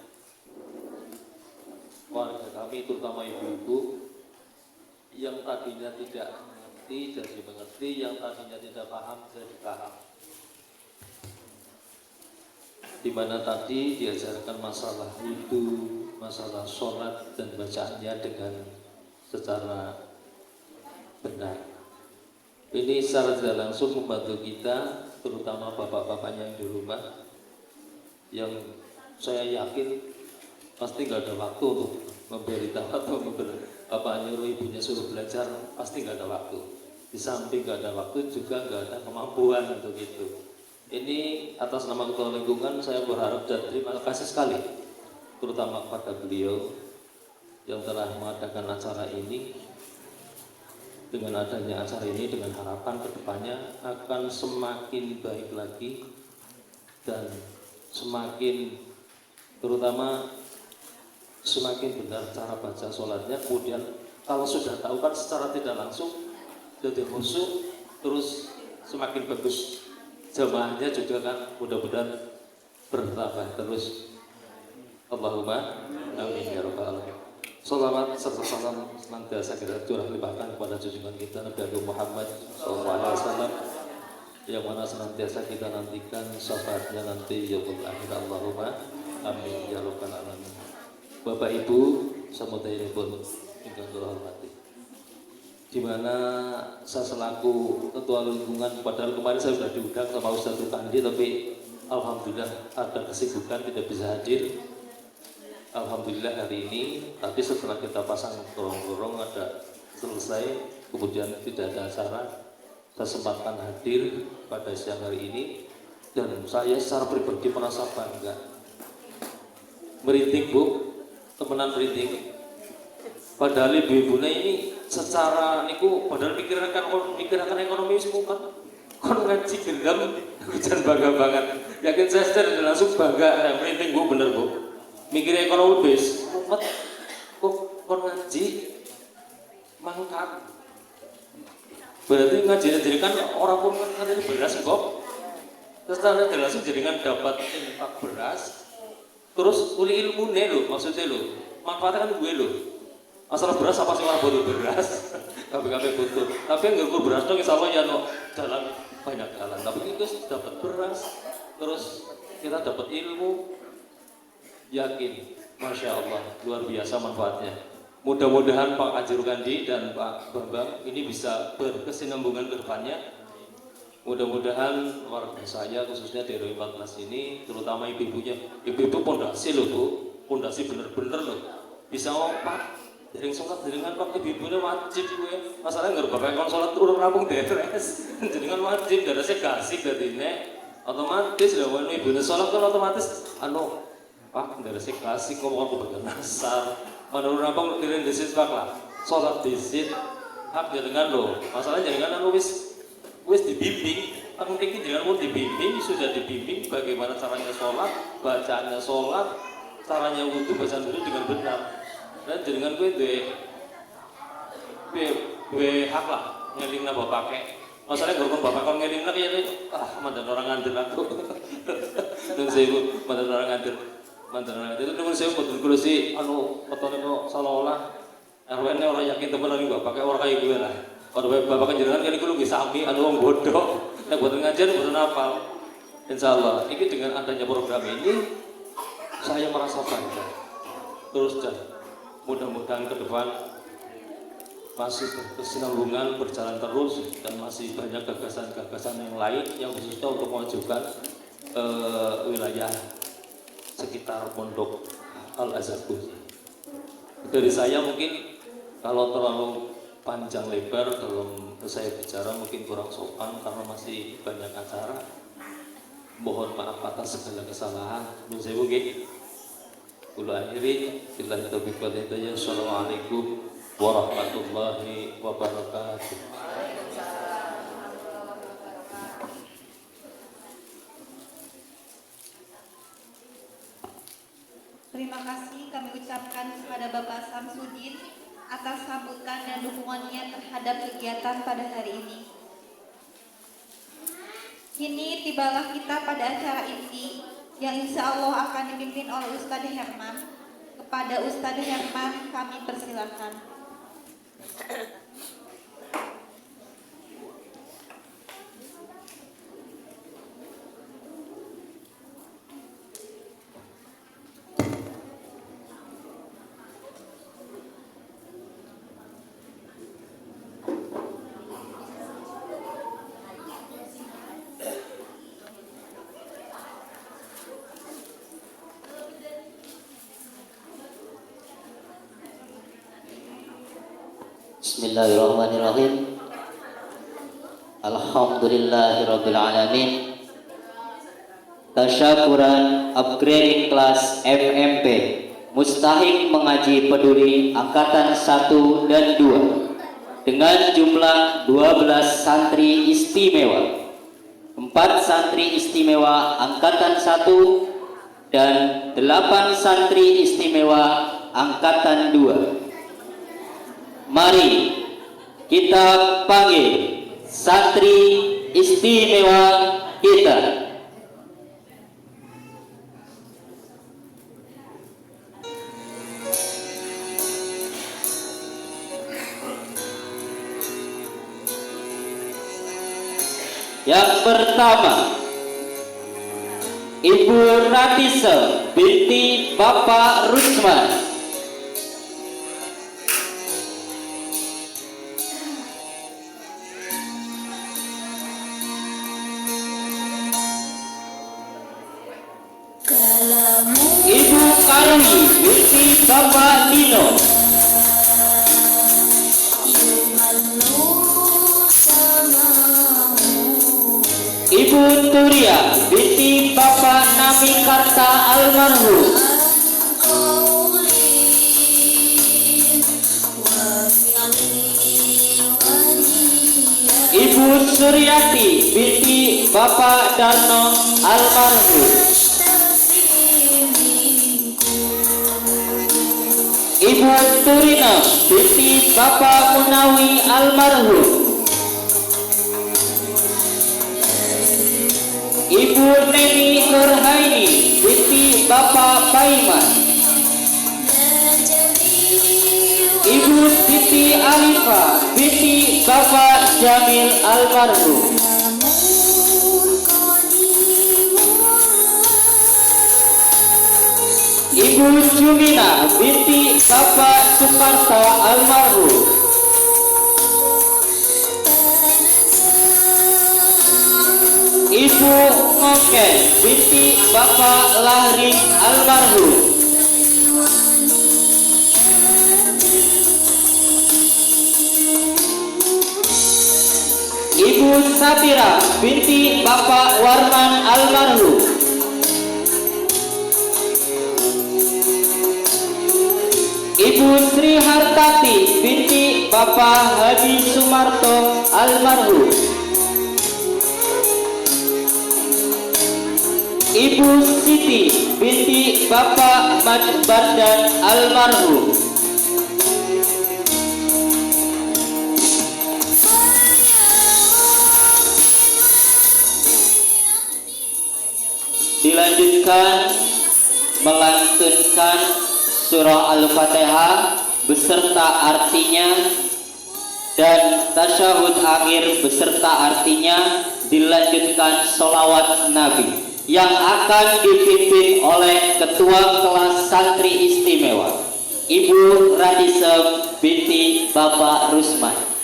warga kami terutama ibu-ibu yang tadinya tidak mengerti jadi mengerti, yang tadinya tidak paham jadi paham. Di mana tadi diajarkan masalah wudhu, masalah sholat dan bacaannya dengan secara benar. Ini secara tidak langsung membantu kita, terutama bapak-bapaknya yang di rumah, yang saya yakin pasti nggak ada waktu untuk memberitahu atau nyuruh ibunya suruh belajar, pasti nggak ada waktu. Di samping nggak ada waktu juga nggak ada kemampuan untuk itu. Ini atas nama Ketua Lingkungan saya berharap dan terima kasih sekali terutama kepada beliau yang telah mengadakan acara ini. Dengan adanya acara ini dengan harapan kedepannya akan semakin baik lagi dan semakin terutama semakin benar cara baca sholatnya. Kemudian kalau sudah tahu kan secara tidak langsung jadi khusyuk, terus semakin bagus jamaahnya juga kan mudah-mudahan bertambah terus. Allahumma amin ya rabbal alamin. Salawat serta salam senantiasa kita curah limpahkan kepada junjungan kita Nabi Muhammad SAW yang mana senantiasa kita nantikan syafaatnya nanti yaumul akhir. Allahumma amin ya rabbal alamin. Bapak Ibu samudaya pun ingkang kula hormati. di mana saya selaku ketua lingkungan, padahal kemarin saya sudah diundang sama Ustadz Rukandi, tapi alhamdulillah ada kesibukan tidak bisa hadir. Alhamdulillah hari ini, tapi setelah kita pasang gorong-gorong ada selesai, kemudian tidak ada acara, saya sempatkan hadir pada siang hari ini, dan saya secara pribadi merasa bangga. Merinding Bu, temenan merinding. Padahal ibu-ibunya ini secara niku padahal pikirkan ekonomi semua kan ngaji geram hujan bangga banget. Yakin saya secara langsung bangga, merinding Bu, bener Bu. Mikir ekonomi bis, umat kok ngaji mangkat. Berarti ngaji jadi kan orang pun kan ini beras kok. Terus tanda langsung jaringan dapat infak beras. Terus uli ilmu lho, maksudnya lho, manfaatnya kan gue lho. Masalah beras apa sih orang butuh beras? Kami butuh. Tapi yang ngukur beras dong, insya Allah ya no jalan banyak jalan. Tapi itu dapat beras, terus kita dapat ilmu, yakin, masya Allah, luar biasa manfaatnya. Mudah-mudahan Pak Haji Rukandi dan Pak Bambang ini bisa berkesinambungan ke depannya. Mudah-mudahan warga saya khususnya di RW 14 ini, terutama ibu-ibunya, ibu-ibu pondasi loh Bu, pondasi bener-bener loh, bisa Pak, jaring sholat jaringan Pak, ibu-ibunya wajib gue, masalahnya nggak bapak kon sholat urung rampung deres, jaringan wajib, dari saya kasih dari ini, otomatis lah, when ibunya sholat kan otomatis, Pak, dari saya kasih ngomong aku bagian nasar, mana urung rampung kirim disit Pak lah, sholat disit, hak jaringan loh, masalahnya jaringan wis dibimbing, kan mungkin jangan mau dibimbing, sudah dibimbing bagaimana caranya sholat, bacaannya sholat, caranya wudhu, bacaan wudhu dengan benar. Dan jaringan gue hak lah, ngeling bapak pakai. Masalahnya kalau bapak kon ngeling lagi ya, mantan orang ngantir aku. Dan saya bu, mantan orang ngantir itu dengan saya betul betul sih, fotonya kok salah-olah. RW-nya orang yakin teman lagi bapak kayak orang kayak gue lah. Kalau bapak kan jenengan kan itu lebih sami, wong bodoh, buat ngajar, buat hafal. Insya Allah, ini dengan adanya program ini, saya merasa bangga. Terus dan mudah-mudahan ke depan masih berkesinambungan, berjalan terus, dan masih banyak gagasan-gagasan yang lain yang khususnya untuk memajukan wilayah sekitar Pondok Al-Azhar. Dari saya mungkin kalau terlalu panjang lebar dalam saya bicara mungkin kurang sopan karena masih banyak acara. Mohon maaf atas segala kesalahan. Nun sewu nggih. Kula akhiri billahi taufiq wal hidayah. Assalamualaikum warahmatullahi wabarakatuh. Terima kasih kami ucapkan kepada Bapak Samsudin atas sambutan dan dukungannya terhadap kegiatan pada hari ini. Kini tibalah kita pada acara inti yang insya Allah akan dipimpin oleh Ustadz Herman. Kepada Ustadz Herman kami persilakan. Bismillahirrahmanirrahim. Alhamdulillahirabbil alamin. Tasyakuran upgrading kelas FMP Mustahik Mengaji Peduli angkatan 1 dan 2 dengan jumlah 12 santri istimewa, 4 santri istimewa angkatan 1 dan 8 santri istimewa angkatan 2. Mari kita panggil santri istimewa kita. Yang pertama, Ibu Ratisa binti Bapak Rusman. Ibu Karwi binti Bapak Dino. Ibu Turia binti Bapak Nami Karta almarhum. Ibu Suryati binti Bapak Darno almarhum. Ibu Turina binti Bapak Munawi almarhum. Ibu Neni Nurhaini binti Bapak Paiman. Ibu Siti Alifa binti Bapak Jamil almarhum. Ibu Jumina binti Bapak Suparta almarhum. Ibu Ngoken binti Bapak Lahri almarhum. Ibu Satira binti Bapak Warman almarhum. Ibu Sri Hartati binti Bapak Hadi Sumarto almarhum. Ibu Siti binti Bapak Madbandan almarhum. Dilanjutkan melantunkan surah Al-Fatihah beserta artinya dan tasyahud akhir beserta artinya, dilanjutkan sholawat Nabi yang akan dipimpin oleh Ketua Kelas Santri Istimewa Ibu Radisem binti Bapak Rusman.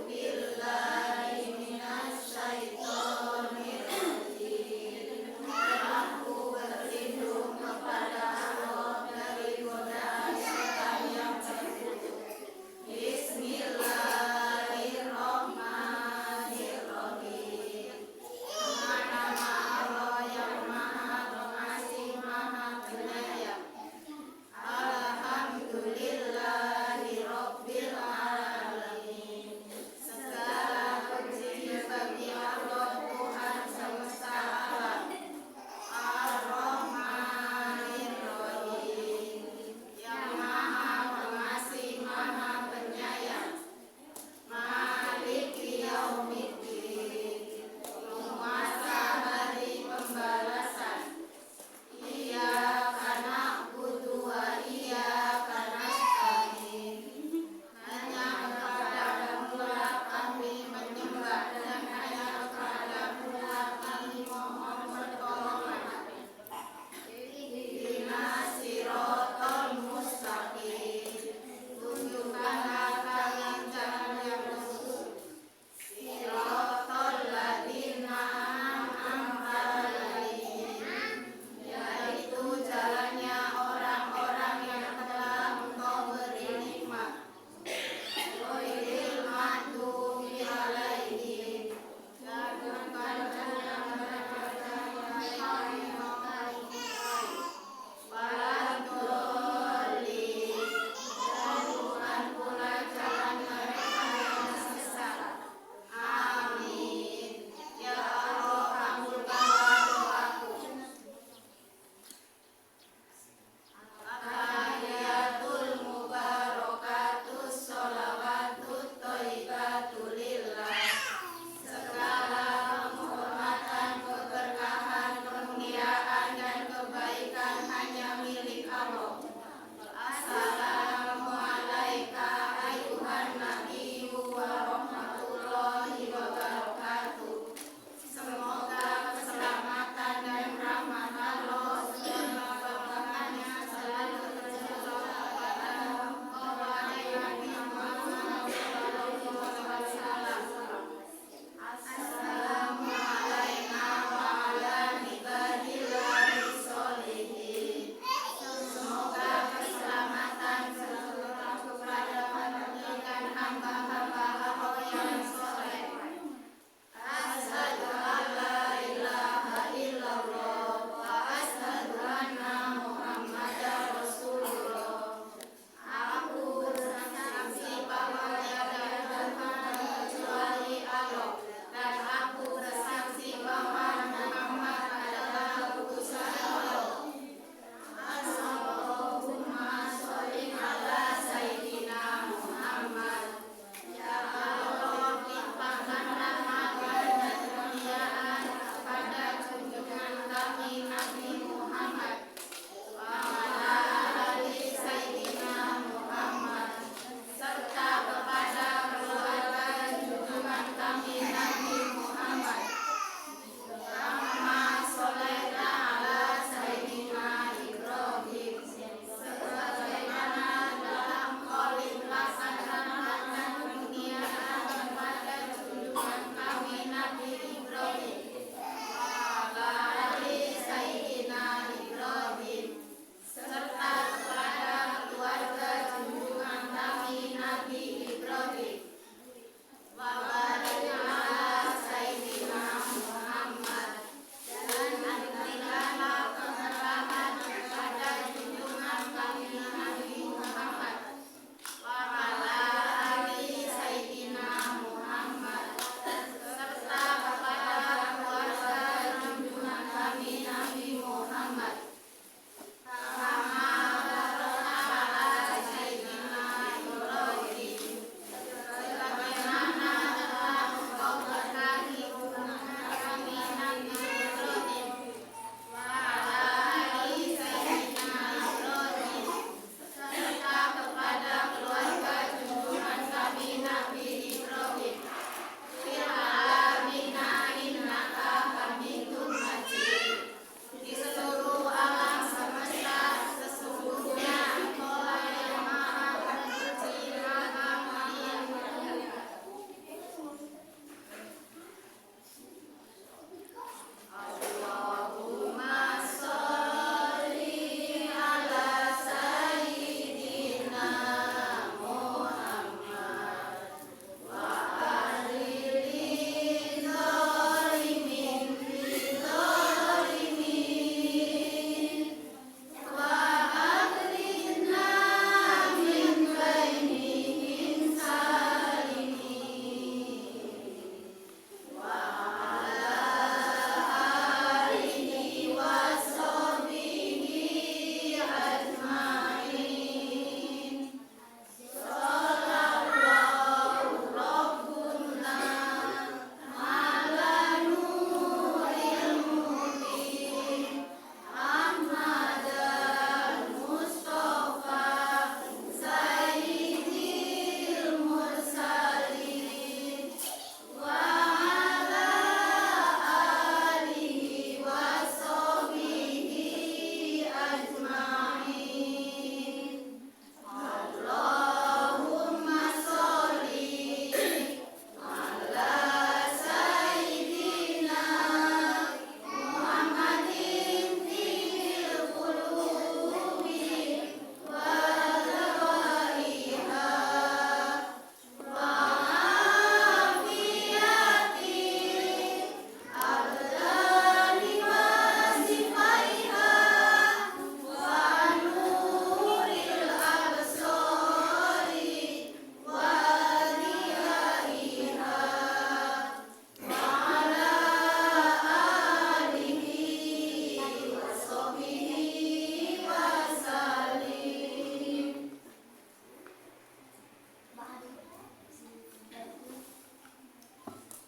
Billahi minasyaitonir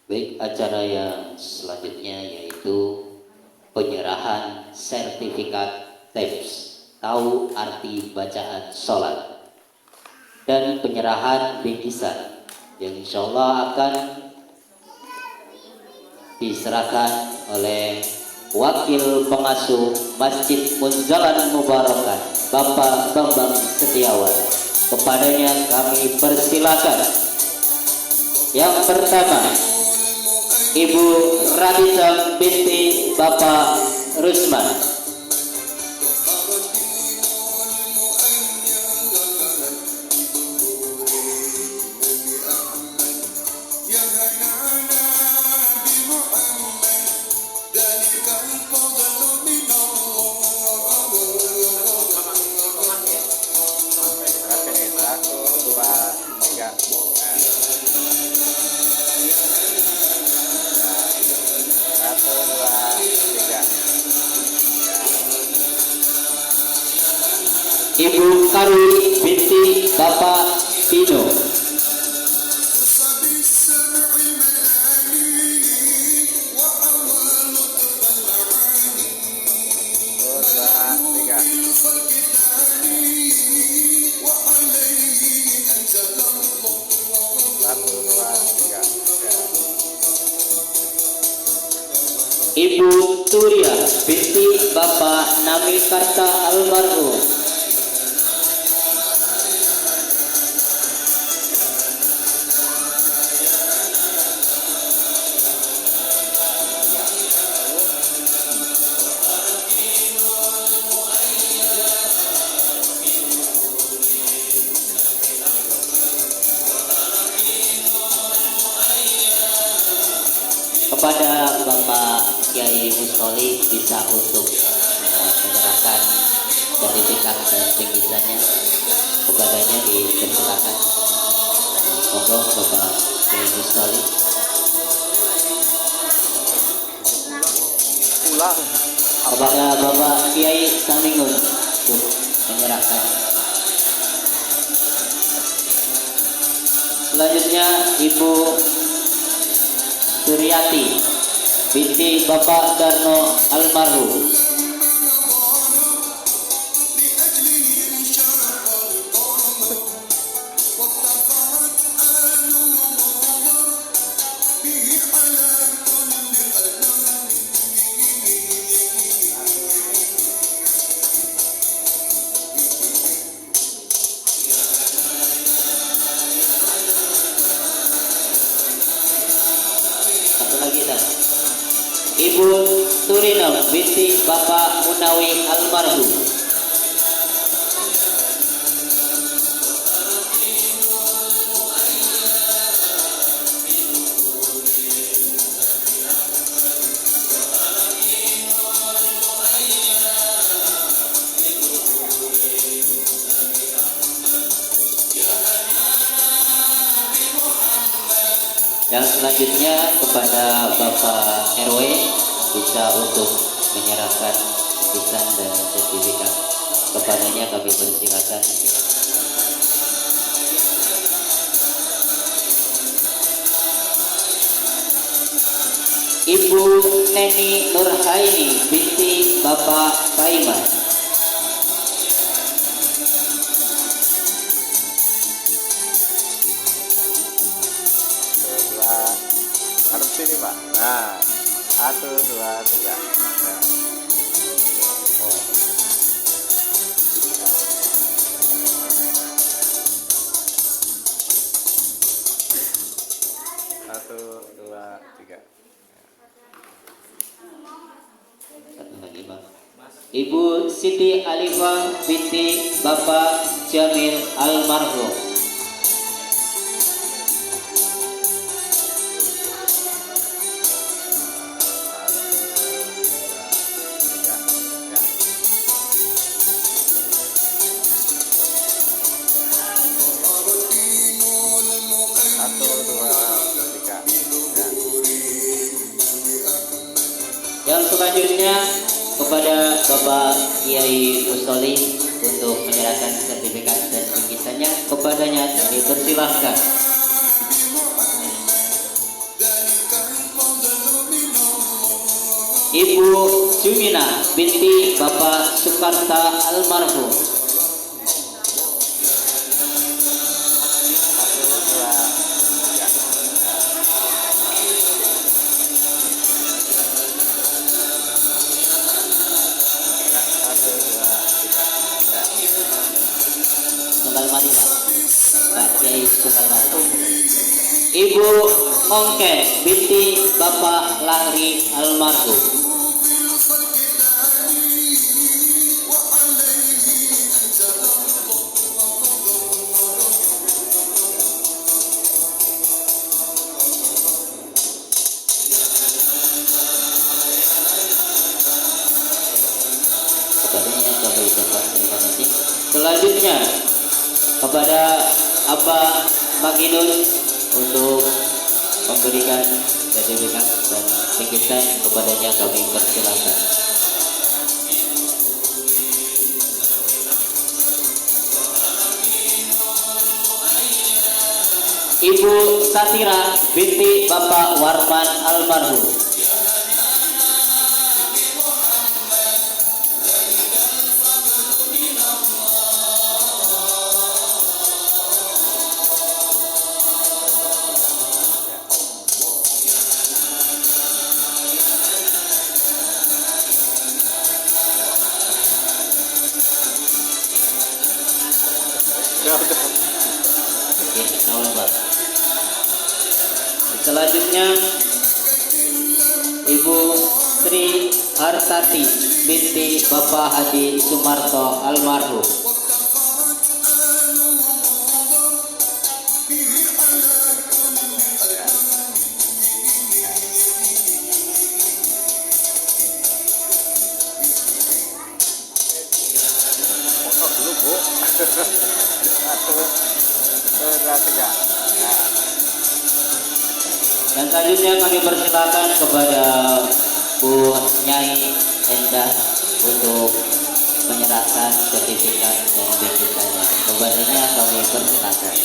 Baik, acara yang selanjutnya yaitu penyerahan sertifikat TEPS, tahu arti bacaan sholat, dan penyerahan bingkisan yang insya Allah akan diserahkan oleh Wakil Pengasuh Masjid Munzalan Mubarakan, Bapak Bambang Setiawan. Kepadanya kami persilakan. Yang pertama, Ibu Radisa binti Bapak Rusman. Ibu Karwi binti Bapak Pino. Ibu Turia binti Bapak Nami Karta almarhum. Kepada Bapak Kiai Mustoli bisa untuk menyerahkan sertifikat dan bingkisannya, kepadanya dipersilakan. Monggo Bapak Kiai Mustoli. Pulang. Kepada Bapak Kiai Samingun untuk menyerahkan. Selanjutnya Ibu Suryati binti Bapak Darno almarhum. Ibu Turinem binti Bapak Munawi almarhum. Yang selanjutnya kepada Bapak RW bisa untuk menyerahkan bingkisan dan sertifikat. Kepadanya kami persilakan. Ibu Neni Nurhaini binti Bapak Paiman. Harus sini Pak. Nah, 1, 2, 3. Nah. Oh. 1, 2, 3. Satu lagi Pak. Ibu Siti Alifah binti Bapak Jamil almarhum. Yang selanjutnya kepada Bapak Kiai Mustoli untuk menyerahkan sertifikat dan bingkisannya, kepadanya dipersilahkan. Ibu Jumina binti Bapak Sukarta almarhum. Tunggal mati Pak. Pak Kiai tunggal mati. Ibu Ongken binti Bapak Lahri almarhum. Selanjutnya kepada Abah Maginus untuk memberikan sertifikat dan tinggikan kepadanya kami persilakan. Ibu Satira binti Bapak Warman almarhum. Selanjutnya Ibu Sri Harsati binti Bapak Hadi Sumarto almarhum. Dan selanjutnya kami persilakan kepada Bu Nyai Endah untuk menyerahkan sertifikat dan bingkisannya. Kepadanya kami persilakan.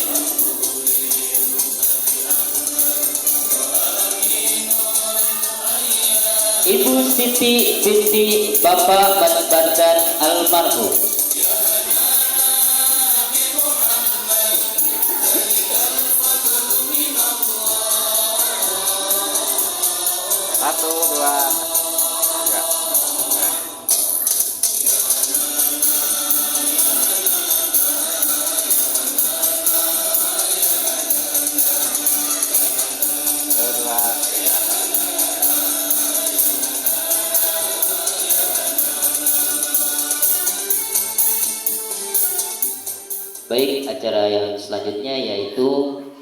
Ibu Siti binti Bapak Bandan almarhum. Satu, dua, tiga. Dua, tiga. Baik, acara yang selanjutnya yaitu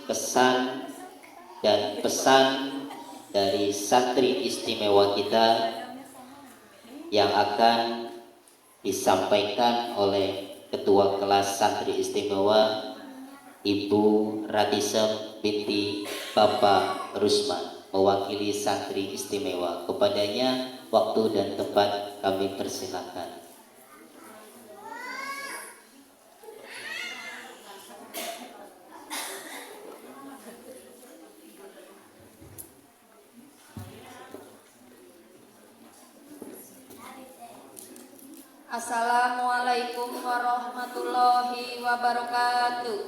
kesan dan pesan dari santri istimewa kita yang akan disampaikan oleh Ketua Kelas Santri Istimewa Ibu Radisem binti Bapak Rusman mewakili santri istimewa. Kepadanya waktu dan tempat kami persilakan. Assalamualaikum warahmatullahi wabarakatuh.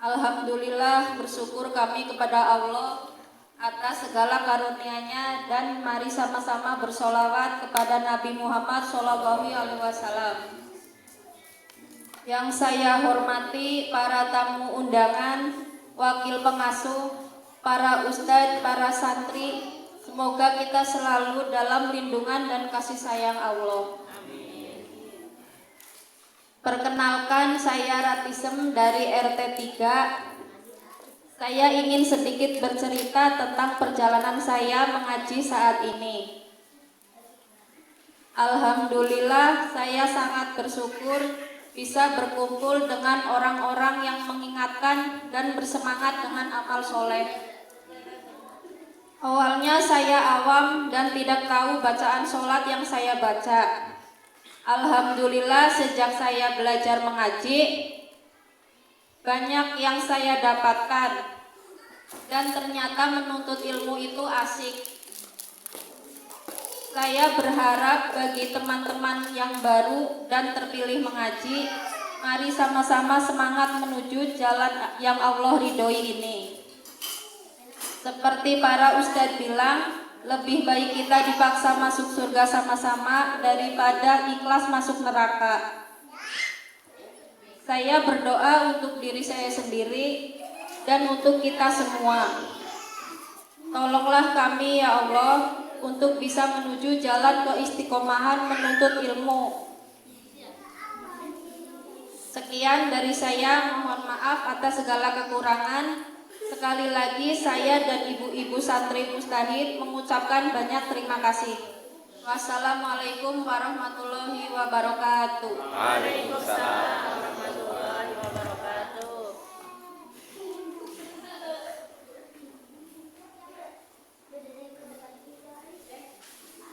Alhamdulillah, bersyukur kami kepada Allah atas segala karunia-Nya, dan mari sama-sama bersolawat kepada Nabi Muhammad SAW. Yang saya hormati para tamu undangan, wakil pengasuh, para ustadz, para santri, semoga kita selalu dalam lindungan dan kasih sayang Allah. Perkenalkan, saya Ratisem dari RT 3. Saya ingin sedikit bercerita tentang perjalanan saya mengaji saat ini. Alhamdulillah, saya sangat bersyukur bisa berkumpul dengan orang-orang yang mengingatkan dan bersemangat dengan amal soleh. Awalnya saya awam dan tidak tahu bacaan sholat yang saya baca. Alhamdulillah, sejak saya belajar mengaji, banyak yang saya dapatkan. dan ternyata menuntut ilmu itu asik. Saya berharap bagi teman-teman yang baru dan terpilih mengaji, mari sama-sama semangat menuju jalan yang Allah ridhoi ini. Seperti para ustadz bilang, lebih baik kita dipaksa masuk surga sama-sama daripada ikhlas masuk neraka. Saya berdoa untuk diri saya sendiri dan untuk kita semua. Tolonglah kami ya Allah untuk bisa menuju jalan keistiqomahan menuntut ilmu. Sekian dari saya, mohon maaf atas segala kekurangan. Sekali lagi saya dan ibu-ibu santri mustahid mengucapkan banyak terima kasih. Wassalamualaikum warahmatullahi wabarakatuh. Waalaikumsalam.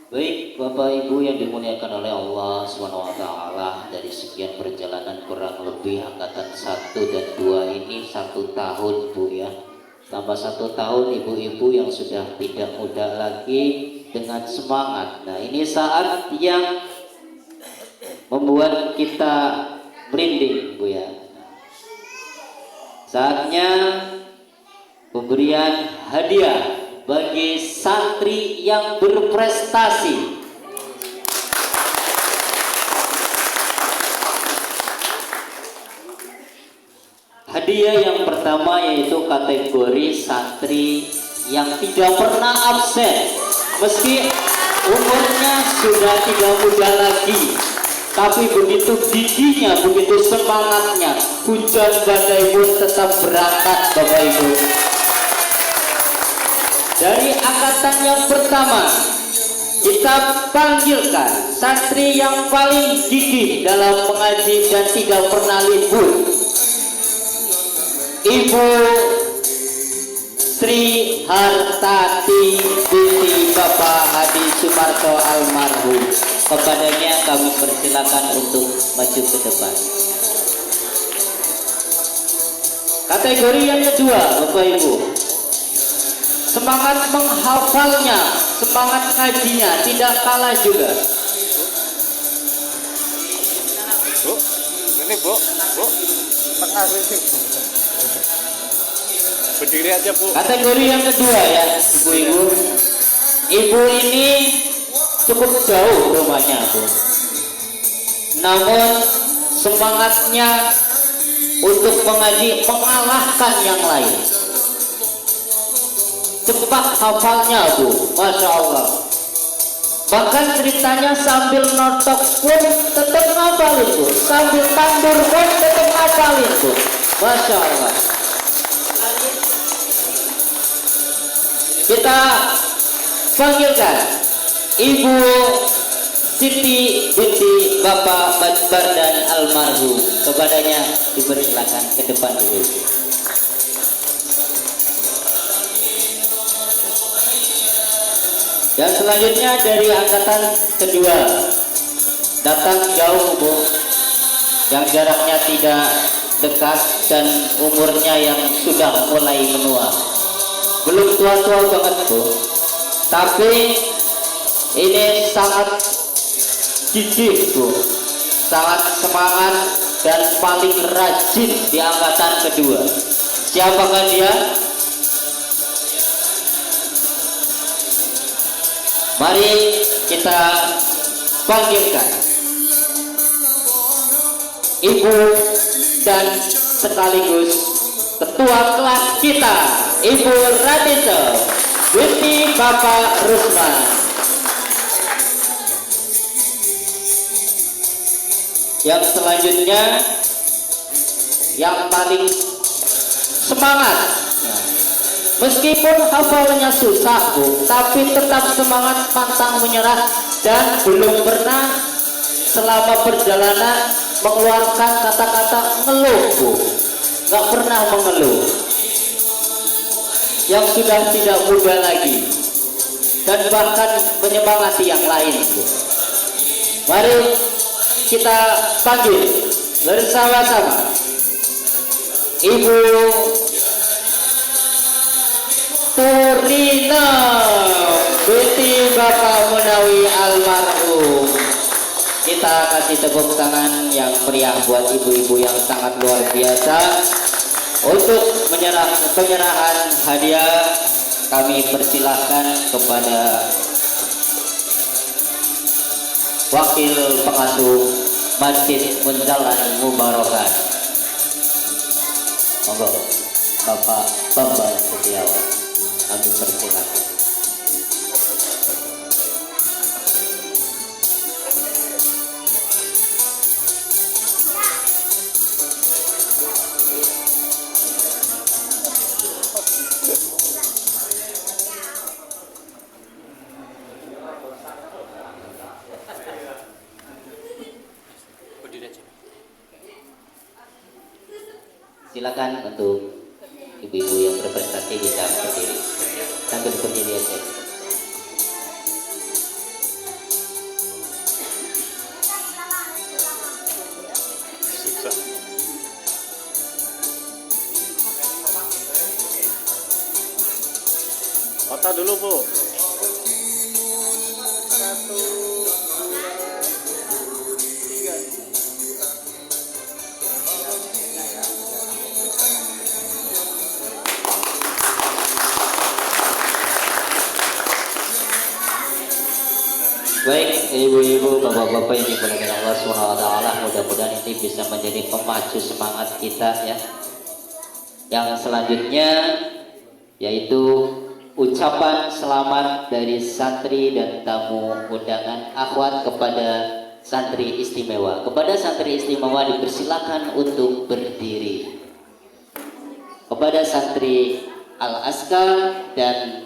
Baik, Bapak Ibu yang dimuliakan oleh Allah SWT, dari sekian perjalanan kurang lebih angkatan 1 dan 2 ini 1 tahun Bu ya. Tambah 1 tahun ibu-ibu yang sudah tidak muda lagi dengan semangat. Nah, ini saat yang membuat kita merinding Bu ya. Saatnya pemberian hadiah bagi santri yang berprestasi. Hadiah yang pertama yaitu kategori santri yang tidak pernah absen, meski umurnya sudah tidak muda lagi, tapi begitu giginya, begitu semangatnya, hujan badai pun tetap berangkat Bapak Ibu. Dari angkatan yang pertama, kita panggilkan santri yang paling gigih dalam mengaji dan tidak pernah libur, Ibu Sri Hartati binti Bapak Hadi Sumarto almarhum. Kepadanya kami persilakan untuk maju ke depan. Kategori yang kedua, Bapak Ibu, semangat menghafalnya, semangat ngajinya tidak kalah juga. Bu, ini Bu, tengah sini. Berdiri aja Bu. Kategori yang kedua ya, ibu-ibu. Ibu ini cukup jauh rumahnya Bu, namun semangatnya untuk mengaji mengalahkan yang lain. Cepat hafalnya Bu, Masya Allah. Bahkan ceritanya sambil notok pun tetap ngapalin Bu, sambil tandur pun tetap ngapalin Bu, Masya Allah. Kita panggilkan Ibu Siti binti Bapak Badbardan almarhum. Kepadanya dipersilakan ke depan dulu. Dan selanjutnya dari angkatan kedua, datang jauh Bu, yang jaraknya tidak dekat dan umurnya yang sudah mulai menua. Belum tua-tua banget Bu, tapi ini sangat gigih Bu, sangat semangat dan paling rajin di angkatan kedua. Siapakah dia? Mari kita panggilkan Ibu dan sekaligus ketua kelas kita, Ibu Radita binti Bapak Rusman. Yang selanjutnya yang paling semangat, meskipun hafalnya susah Bu, tapi tetap semangat, pantang menyerah, dan belum pernah selama perjalanan mengeluarkan kata-kata ngeluh Bu, nggak pernah mengeluh. Yang sudah tidak muda lagi dan bahkan menyemangati yang lain Bu. Mari kita panggil bersama-sama Ibu Surina binti Bapak Munawi almarhum. Kita kasih tepuk tangan yang meriah buat ibu-ibu yang sangat luar biasa. Untuk penyerahan hadiah kami persilahkan kepada Wakil Pengasuh Masjid Munzalan Mubarokan. Monggo Bapak Bambang Setiawan, kami persilakan. Silakan untuk ibu-ibu yang berprestasi bisa berdiri. Sambil berdiri aja. Susah. Foto dulu, Bu. Baik, ibu-ibu, bapak-bapak yang dimuliakan Allah SWT, mudah-mudahan ini bisa menjadi pemacu semangat kita ya. Yang selanjutnya yaitu ucapan selamat dari santri dan tamu undangan akhwat kepada santri istimewa. Kepada santri istimewa dipersilakan untuk berdiri. Kepada santri Al-Askar dan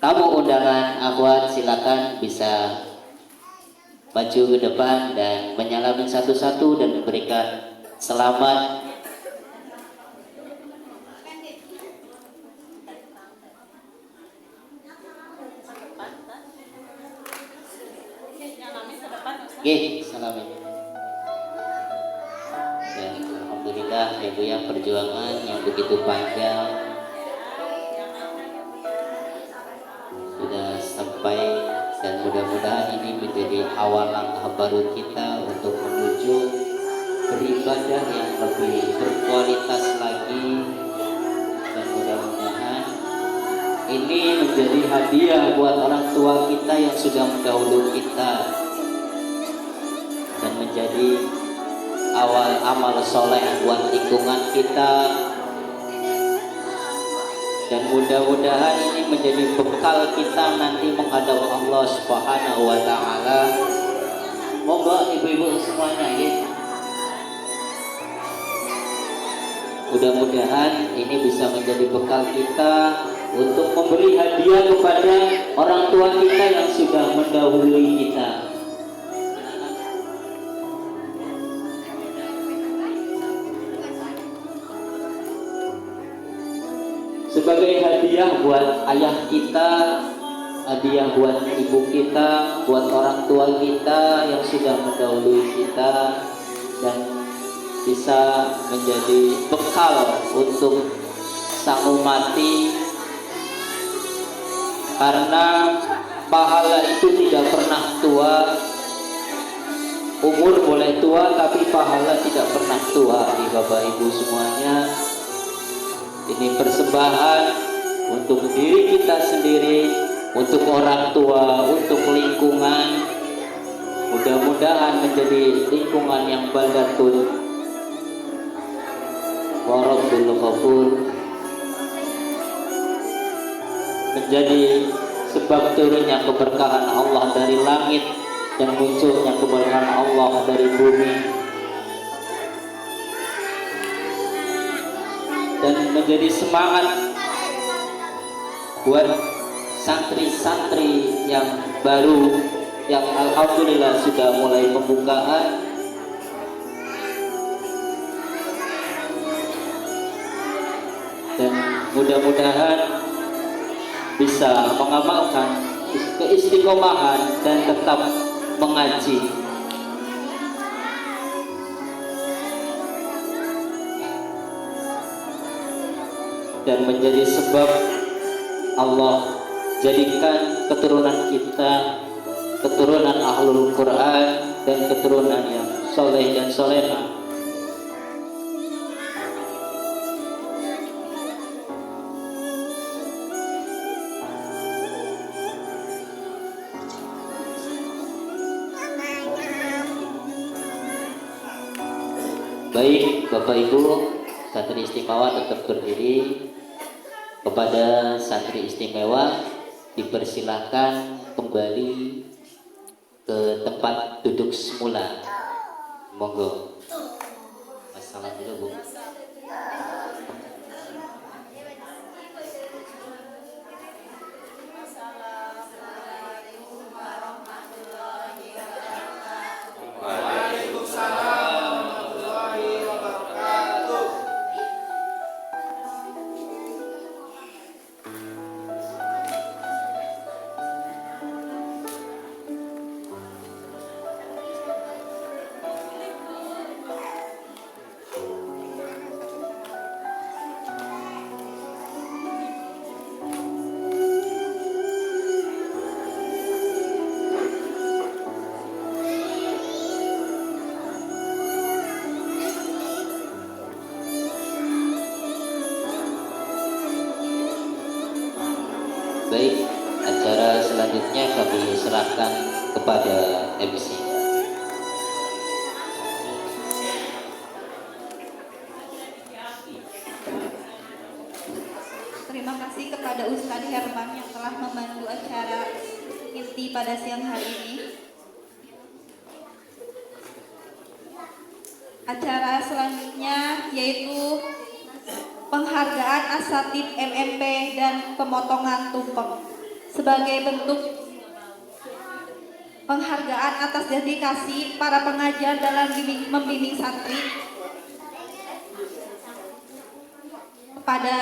tamu undangan akhwat silakan bisa maju ke depan dan menyalami satu-satu dan memberikan selamat. Oke, salamin. Ya, alhamdulillah ibu yang perjuangan yang begitu panjang sudah sampai, dan mudah-mudahan ini menjadi awal langkah baru kita untuk menuju beribadah yang lebih berkualitas lagi, dan mudah-mudahan ini menjadi hadiah buat orang tua kita yang sudah mendahului kita dan menjadi awal amal soleh buat lingkungan kita. Dan mudah-mudahan ini menjadi bekal kita nanti menghadap Allah Subhanahu wa Ta'ala. Monggo ibu-ibu semuanya ya. Mudah-mudahan ini bisa menjadi bekal kita untuk memberi hadiah kepada orang tua kita yang sudah mendahului kita. Sebagai hadiah buat ayah kita, hadiah buat ibu kita, buat orang tua kita yang sudah mendahului kita, dan bisa menjadi bekal untuk sang mati, karena pahala itu tidak pernah tua. Umur boleh tua tapi pahala tidak pernah tua. Di Bapak Ibu semuanya, ini persembahan untuk diri kita sendiri, untuk orang tua, untuk lingkungan. Mudah-mudahan menjadi lingkungan yang baldatun warabbul ghafur, menjadi sebab turunnya keberkahan Allah dari langit dan munculnya keberkahan Allah dari bumi, dan menjadi semangat buat santri-santri yang baru yang alhamdulillah sudah mulai pembukaan, dan mudah-mudahan bisa mengamalkan keistiqomahan dan tetap mengaji. Dan menjadi sebab Allah jadikan keturunan kita keturunan ahlul Quran dan keturunan yang soleh dan solehah. Baik, Bapak Ibu, santri istimewa tetap berdiri. Kepada santri istimewa dipersilahkan kembali ke tempat duduk semula. Monggo. Assalam dulu, Bu. Baik, acara selanjutnya kami serahkan kepada MC. Terima kasih kepada Ustadz Herman yang telah memandu acara inti pada siang hari ini. Acara selanjutnya yaitu penghargaan asatid MMP dan pemotongan tumpeng sebagai bentuk penghargaan atas dedikasi para pengajar dalam membimbing santri kepada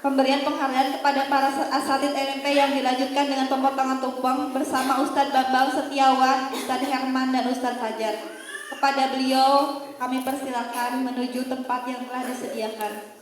pemberian penghargaan kepada para asatid MMP yang dilanjutkan dengan pemotongan tumpeng bersama Ustadz Bambang Setiawan, Ustadz Herman dan Ustadz Fajar. Kepada beliau kami persilakan menuju tempat yang telah disediakan.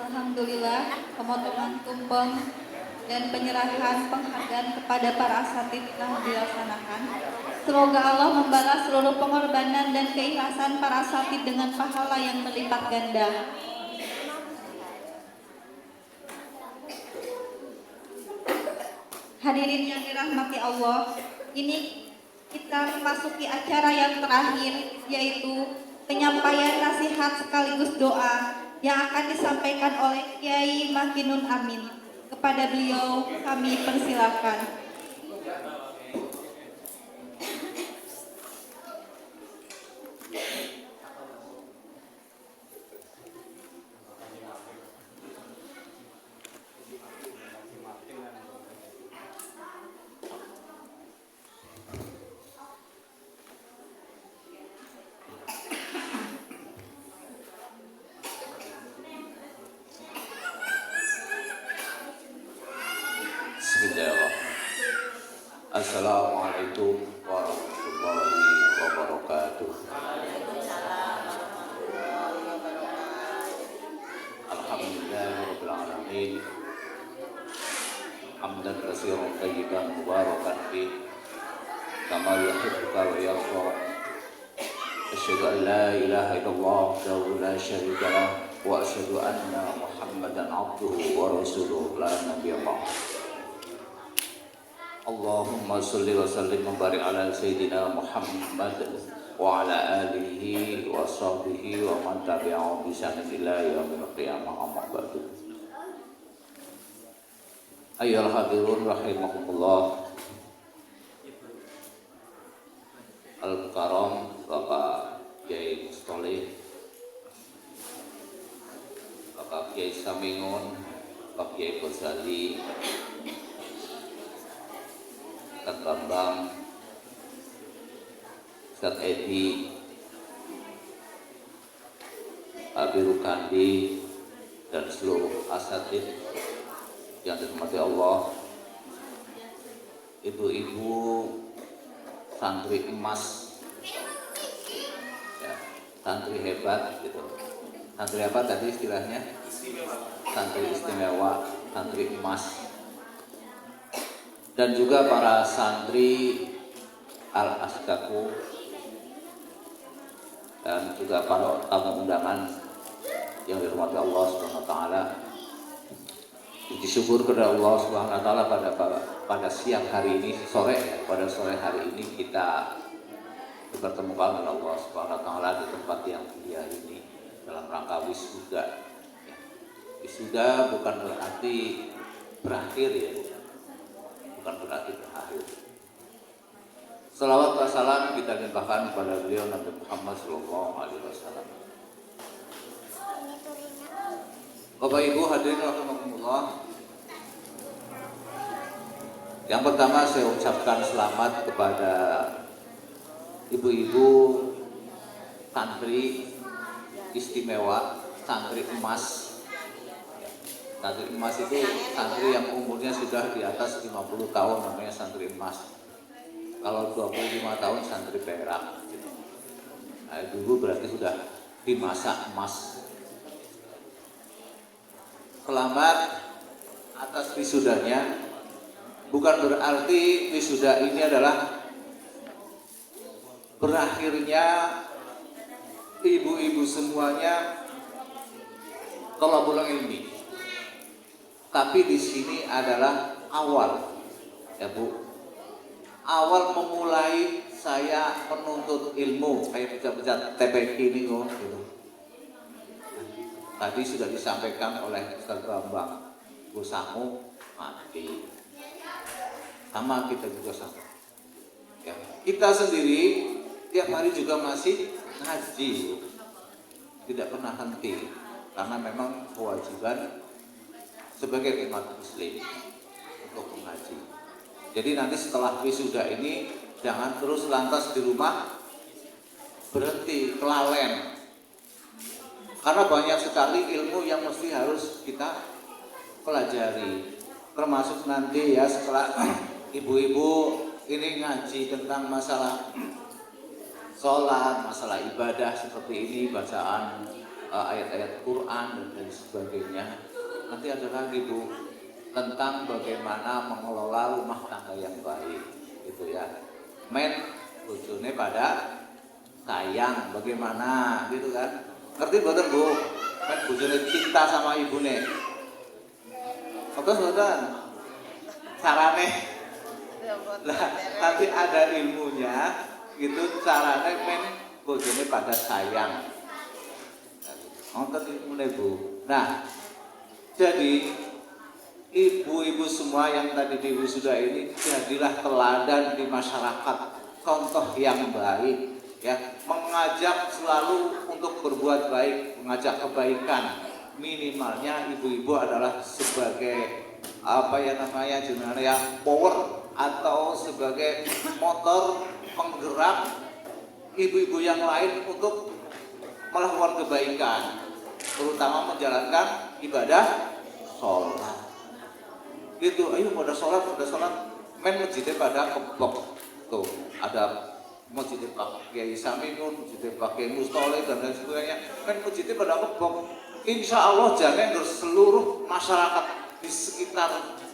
Alhamdulillah, pemotongan tumpeng dan penyerahan penghargaan kepada para asatid telah dilaksanakan. Semoga Allah membalas seluruh pengorbanan dan keikhlasan para asatid dengan pahala yang berlipat ganda. Hadirin yang dirahmati Allah, ini kita memasuki acara yang terakhir, yaitu penyampaian nasihat sekaligus doa yang akan disampaikan oleh Kiai Makinun Amin. Kepada beliau kami persilakan. Assalamualaikum warahmatullahi wabarakatuh. Alhamdulillahirabbil alamin. Hamdan katsiran thayyiban mubarakan fi kama yuhibbuka wa yarda. Asyhadu an la ilaha illallah wahdahu la syarika lah wa asyhadu anna Muhammadan abduhu wa rasuluh la nabiyya ba'dahu. Allahumma salli wa sallim wa barik ala Sayyidina Muhammad wa ala alihi wa sahbihi wa man tabi'ahum bi ihsanin ila yaumil qiyamah amma ba'du. Ayyuhal hadirun rahimakumullah. Al-Mukarram Bapak Kiai Mustoleh, Bapak Kiai Samingun, Bapak Kiai Ghazali, Ustaz Bambang, Ustaz Edi, Pak Biru Kandi, dan seluruh asatid yang dirahmati Allah, ibu-ibu santri emas, ya, santri hebat gitu. Santri apa tadi istilahnya? Santri istimewa, santri emas. Dan juga para santri Al-Askaku dan juga para tamu undangan yang dirahmati Allah Subhanahu wa taala. Puji syukur kepada Allah Subhanahu wa taala pada siang hari ini, pada sore hari ini kita dipertemukan oleh Allah Subhanahu wa taala di tempat yang mulia ini dalam rangka wisuda. Wisuda bukan berarti berakhir ya. Bukan berarti berakhir. Salawat wa salam kita limpahkan kepada beliau Nabi Muhammad SAW. Bapak Ibu hadirin rahimakumullah. Yang pertama saya ucapkan selamat kepada ibu-ibu santri istimewa, santri emas. Santri emas itu santri yang umurnya sudah di atas 50 tahun namanya santri emas. Kalau 25 tahun santri perak. Nah, dulu berarti sudah di masa emas. Selamat atas wisudanya. Bukan berarti wisuda ini adalah berakhirnya ibu-ibu semuanya thalabul ilmi. Tapi di sini adalah awal, ya Bu. Awal memulai saya menuntut ilmu, kayak pecat-pecat TPQ ini kok. Gitu. Tadi sudah disampaikan oleh Ustaz Bambang, Gusamu mati. Sama kita juga sama. Ya. Kita sendiri tiap hari juga masih ngaji, tidak pernah henti, karena memang kewajiban sebagai umat muslim untuk mengaji. Jadi nanti setelah wisuda ini jangan terus lantas di rumah berhenti, kelalen. Karena banyak sekali ilmu yang mesti harus kita pelajari. Termasuk nanti ya setelah ibu-ibu ini ngaji tentang masalah sholat, masalah ibadah seperti ini, bacaan ayat-ayat Quran dan lain sebagainya. Nanti ada lagi Bu tentang bagaimana mengelola rumah tangga yang baik, gitu ya. Men bojone pada sayang bagaimana, gitu kan? Ngerti boten Bu? Men bojone cinta sama ibune. Boten carane. Lah nanti ada ilmunya, gitu carane men bojone pada sayang. Nonton ilmune Bu. Nah, jadi ibu-ibu semua yang tadi di wisuda ini jadilah teladan di masyarakat, contoh yang baik ya, mengajak selalu untuk berbuat baik, mengajak kebaikan. Minimalnya ibu-ibu adalah sebagai apa ya namanya gimana ya, power atau sebagai motor penggerak ibu-ibu yang lain untuk melakukan kebaikan, terutama menjalankan ibadah sholat. Gitu, ayo pada sholat, men masjidnya pada kebok. Tuh, ada masjidnya Pak Kiai Saminun, masjidnya Pak Kiai Mustoleh dan lain sebagainya. Men masjidnya pada kebok. Insya Allah jangan seluruh masyarakat di sekitar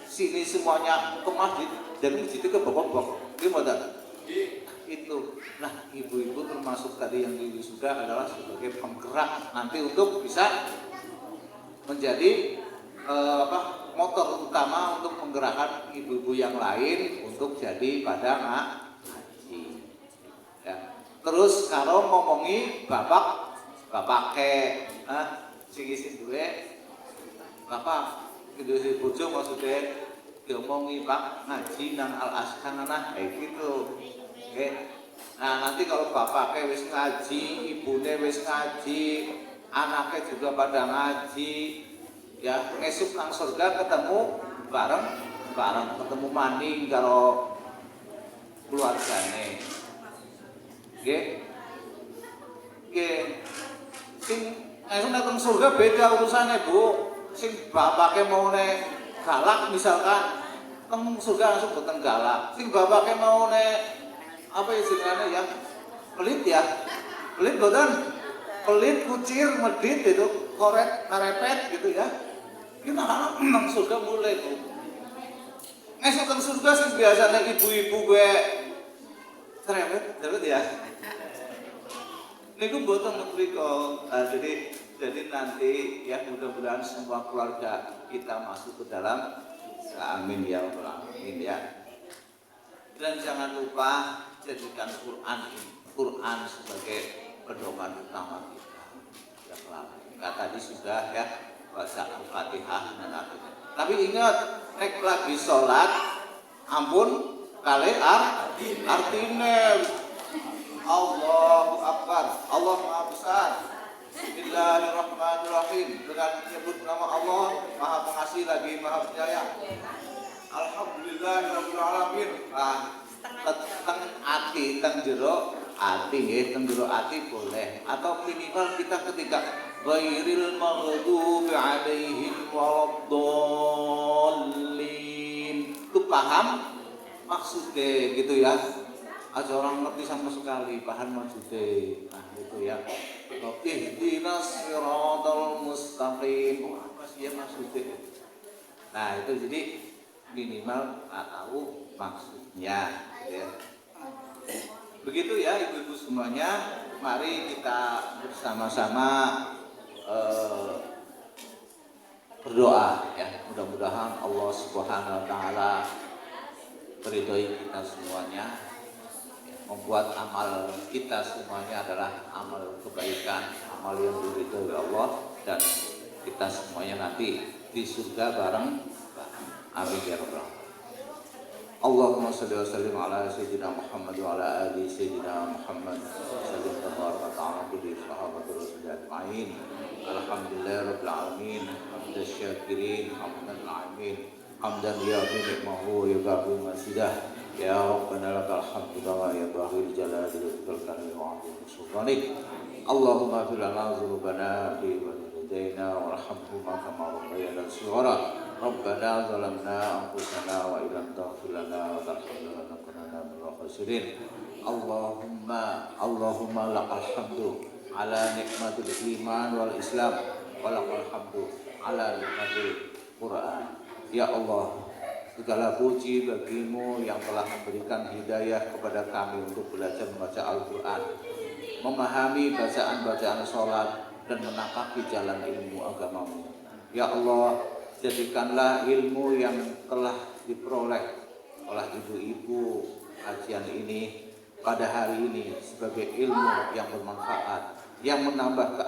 sini semuanya ke masjid dan masjidnya kebok-kebok. Gimana? Itu. Nah, ibu-ibu termasuk tadi yang di wisuda adalah sebagai penggerak nanti untuk bisa menjadi motor utama untuk menggerakkan ibu-ibu yang lain untuk jadi pada ngaji. Ya. Terus kalau ngomongi bapak sing isi duwe bapak Indonesia bojo maksudnya diomongi Pak ngaji nang Al Askanah kayak gitu. Oke. Nah nanti kalau bapaknya wis ngaji, ibune wis ngaji, anaknya juga pada ngaji, ya esuk nang surga ketemu bareng ketemu maning karo keluargane. Oke. Sing esuk nang surga beda urusannya Bu. Sing bapaknya mau galak misalkan, nang surga langsung boten galak. Sing bapaknya mau apa istilahnya ya, pelit boten, pelit, kucir, medit itu, korek, karepet gitu ya. Kita nang surga mulai Bu. Esok nang surga sih biasanya ibu-ibu gue karepet ya. Niku boten mriko. Jadi nanti ya mudah-mudahan semua keluarga kita masuk ke dalam amin ya rabbal alamin ya. Dan jangan lupa jadikan Quran sebagai pedoman utama kita. Ya kita tadi sudah ya baca Al-Fatihah dan artinya. Tapi ingat, nek lagi sholat, ampun kali artine Allahu Akbar, Allah Maha Besar. Bismillahirrahmanirrahim. Dengan menyebut nama Allah, Maha Pengasih lagi Maha Penyayang. Alhamdulillahirabbil alamin. Teng ati, teng jero ati nggih, teng jero ati boleh. Atau minimal kita ketika ghairil maghdubi alaihim waladdallin. Itu paham maksudnya gitu ya. Ada orang ngerti sama sekali paham maksudnya. Nah, itu ya. Ihdinas siratal mustaqim. Apa sih ya maksudnya? Nah, itu jadi minimal tahu maksudnya ya. Begitu ya ibu-ibu semuanya, mari kita bersama-sama berdoa ya. Mudah-mudahan Allah Subhanahu wa taala meridhoi kita semuanya, membuat amal kita semuanya adalah amal kebaikan, amal yang diridhoi Allah, dan kita semuanya nanti di surga bareng. Amin ya rabbal alamin. Allahumma shalli wa sallim ala sayyidina Muhammad wa ala ali sayyidina Muhammad. Sallallahu tabaraka ta'ala bi sahabati rasulillah ajma'in. Alhamdulillah rabbil alamin. Hamdan syakirin, hamdan alamin. Hamdan ya bi'mahu ya babu masidah. Ya Rabbana lakal hamdu wa ya bahil jalali wal karim wa azim sultanik. Allahumma fil lana dzunubana bi wa lidaina warhamhuma kama rabbayana shighara. Rabbana zalamna anfusana wa illam taghfir lana wa tarhamna lanakunanna minal khasirin. Allahumma lakal hamdu ala nikmatil iman wal islam walakal hamdu ala nikmatil Quran. Ya Allah, segala puji bagimu yang telah memberikan hidayah kepada kami untuk belajar membaca Al-Quran, memahami bacaan-bacaan sholat, dan menapaki jalan ilmu agamamu. Ya Allah, jadikanlah ilmu yang telah diperoleh oleh ibu-ibu kajian ini pada hari ini sebagai ilmu yang bermanfaat, yang menambah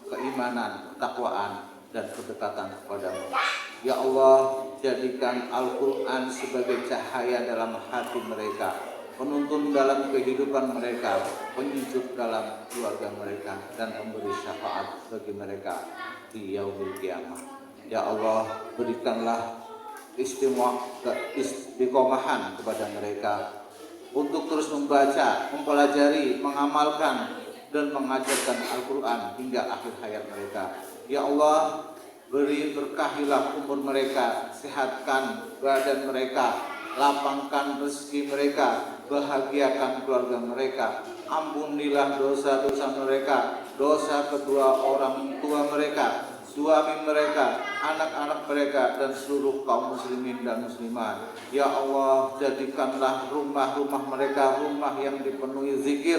keimanan, ketakwaan, dan kedekatan kepadamu. Ya Allah, jadikan Al-Quran sebagai cahaya dalam hati mereka, penuntun dalam kehidupan mereka, penyejuk dalam keluarga mereka, dan pemberi syafaat bagi mereka di yaumil qiyamah. Ya Allah, berikanlah istiqomahan kepada mereka untuk terus membaca, mempelajari, mengamalkan, dan mengajarkan Al-Quran hingga akhir hayat mereka. Ya Allah, berkahilah umur mereka, sehatkan badan mereka, lapangkan rezeki mereka, bahagiakan keluarga mereka, ampunilah dosa-dosa mereka, dosa kedua orang tua mereka, suami mereka, anak-anak mereka, dan seluruh kaum muslimin dan muslimat. Ya Allah, jadikanlah rumah-rumah mereka rumah yang dipenuhi zikir,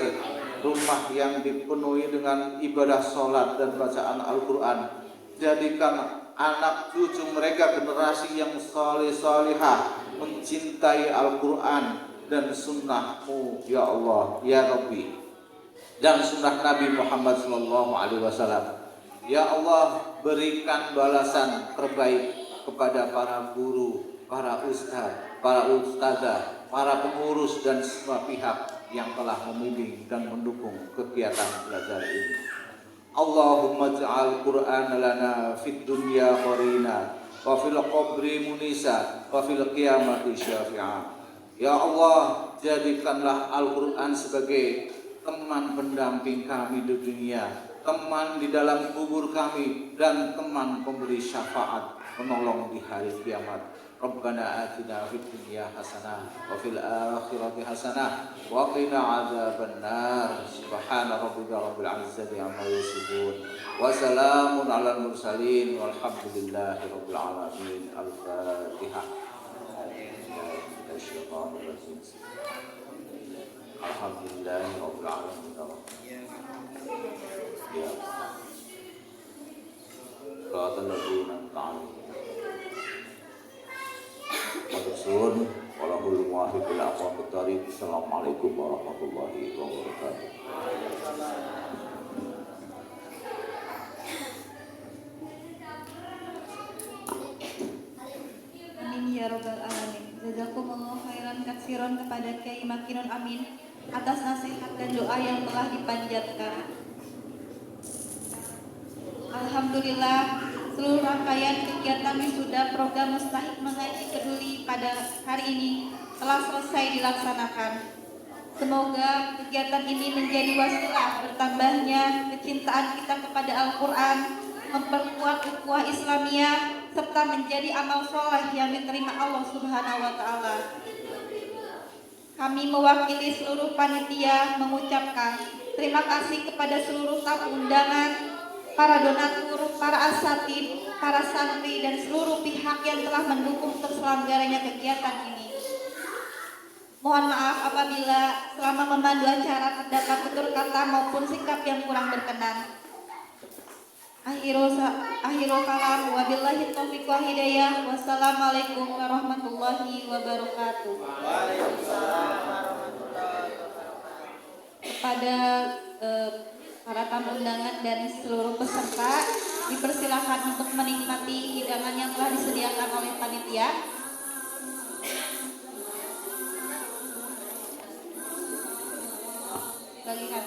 rumah yang dipenuhi dengan ibadah sholat dan bacaan Al-Quran. Jadikan anak cucu mereka generasi yang saleh-salihah, mencintai Al-Quran dan sunnah-Mu, ya Allah, ya Rabbi, dan sunnah Nabi Muhammad SAW. Ya Allah, berikan balasan terbaik kepada para guru, para ustaz, para ustazah, para pengurus, dan semua pihak yang telah membimbing dan mendukung kegiatan belajar ini. Allahumma ja'al Qur'an lana fid dunya qarina wa fil qabri munisa wa fil qiyamati syafi'a. Ya Allah, jadikanlah Al-Quran sebagai teman pendamping kami di dunia, teman di dalam kubur kami, dan teman pemberi syafaat menolong di hari kiamat. Rabbana atina fid dunya hasanah wa fil akhirati hasanah wa qina adzabannar. Subhana rabbika rabbil izzati amma yasifun wa salamun alal mursalin walhamdulillahi rabbil alamin. Al-Fatihah. Alhamdulillahi rabbil alamin. Ya. Qatan ladina ta'ala Madusun walahul muwafiq ila aqwamit thariq. Assalamualaikum warahmatullahi wabarakatuh. Amin ya rabbal alamin. Jazakumullah khairan katsiran kepada Kiai Makinun Amin atas nasihat dan doa yang telah dipanjatkan. Alhamdulillah, seluruh rangkaian kegiatan wisuda program Mustahik Mengaji Peduli pada hari ini telah selesai dilaksanakan. Semoga kegiatan ini menjadi wasilah bertambahnya kecintaan kita kepada Al-Quran, memperkuat ukhuwah Islamiyah, serta menjadi amal soleh yang diterima Allah Subhanahu wa Ta'ala. Kami mewakili seluruh panitia mengucapkan terima kasih kepada seluruh tamu undangan, para donatur, para asatid, para santri, dan seluruh pihak yang telah mendukung terselenggaranya kegiatan ini. Mohon maaf apabila selama memandu acara terdapat tutur kata maupun sikap yang kurang berkenan. Akhirul kalam, wabillahi taufiq wal hidayah. Wassalamualaikum warahmatullahi wabarakatuh. Kepada para tamu undangan dan seluruh peserta dipersilakan untuk menikmati hidangan yang telah disediakan oleh panitia. Bagikan.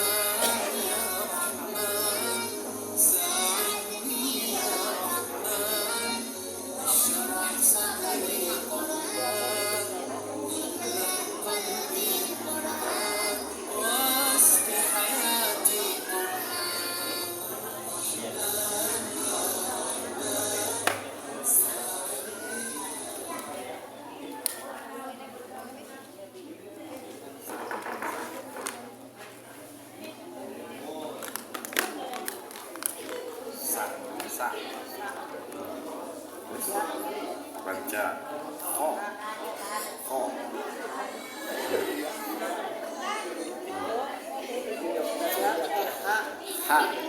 Rahman ya Rahman, sa'idni Hak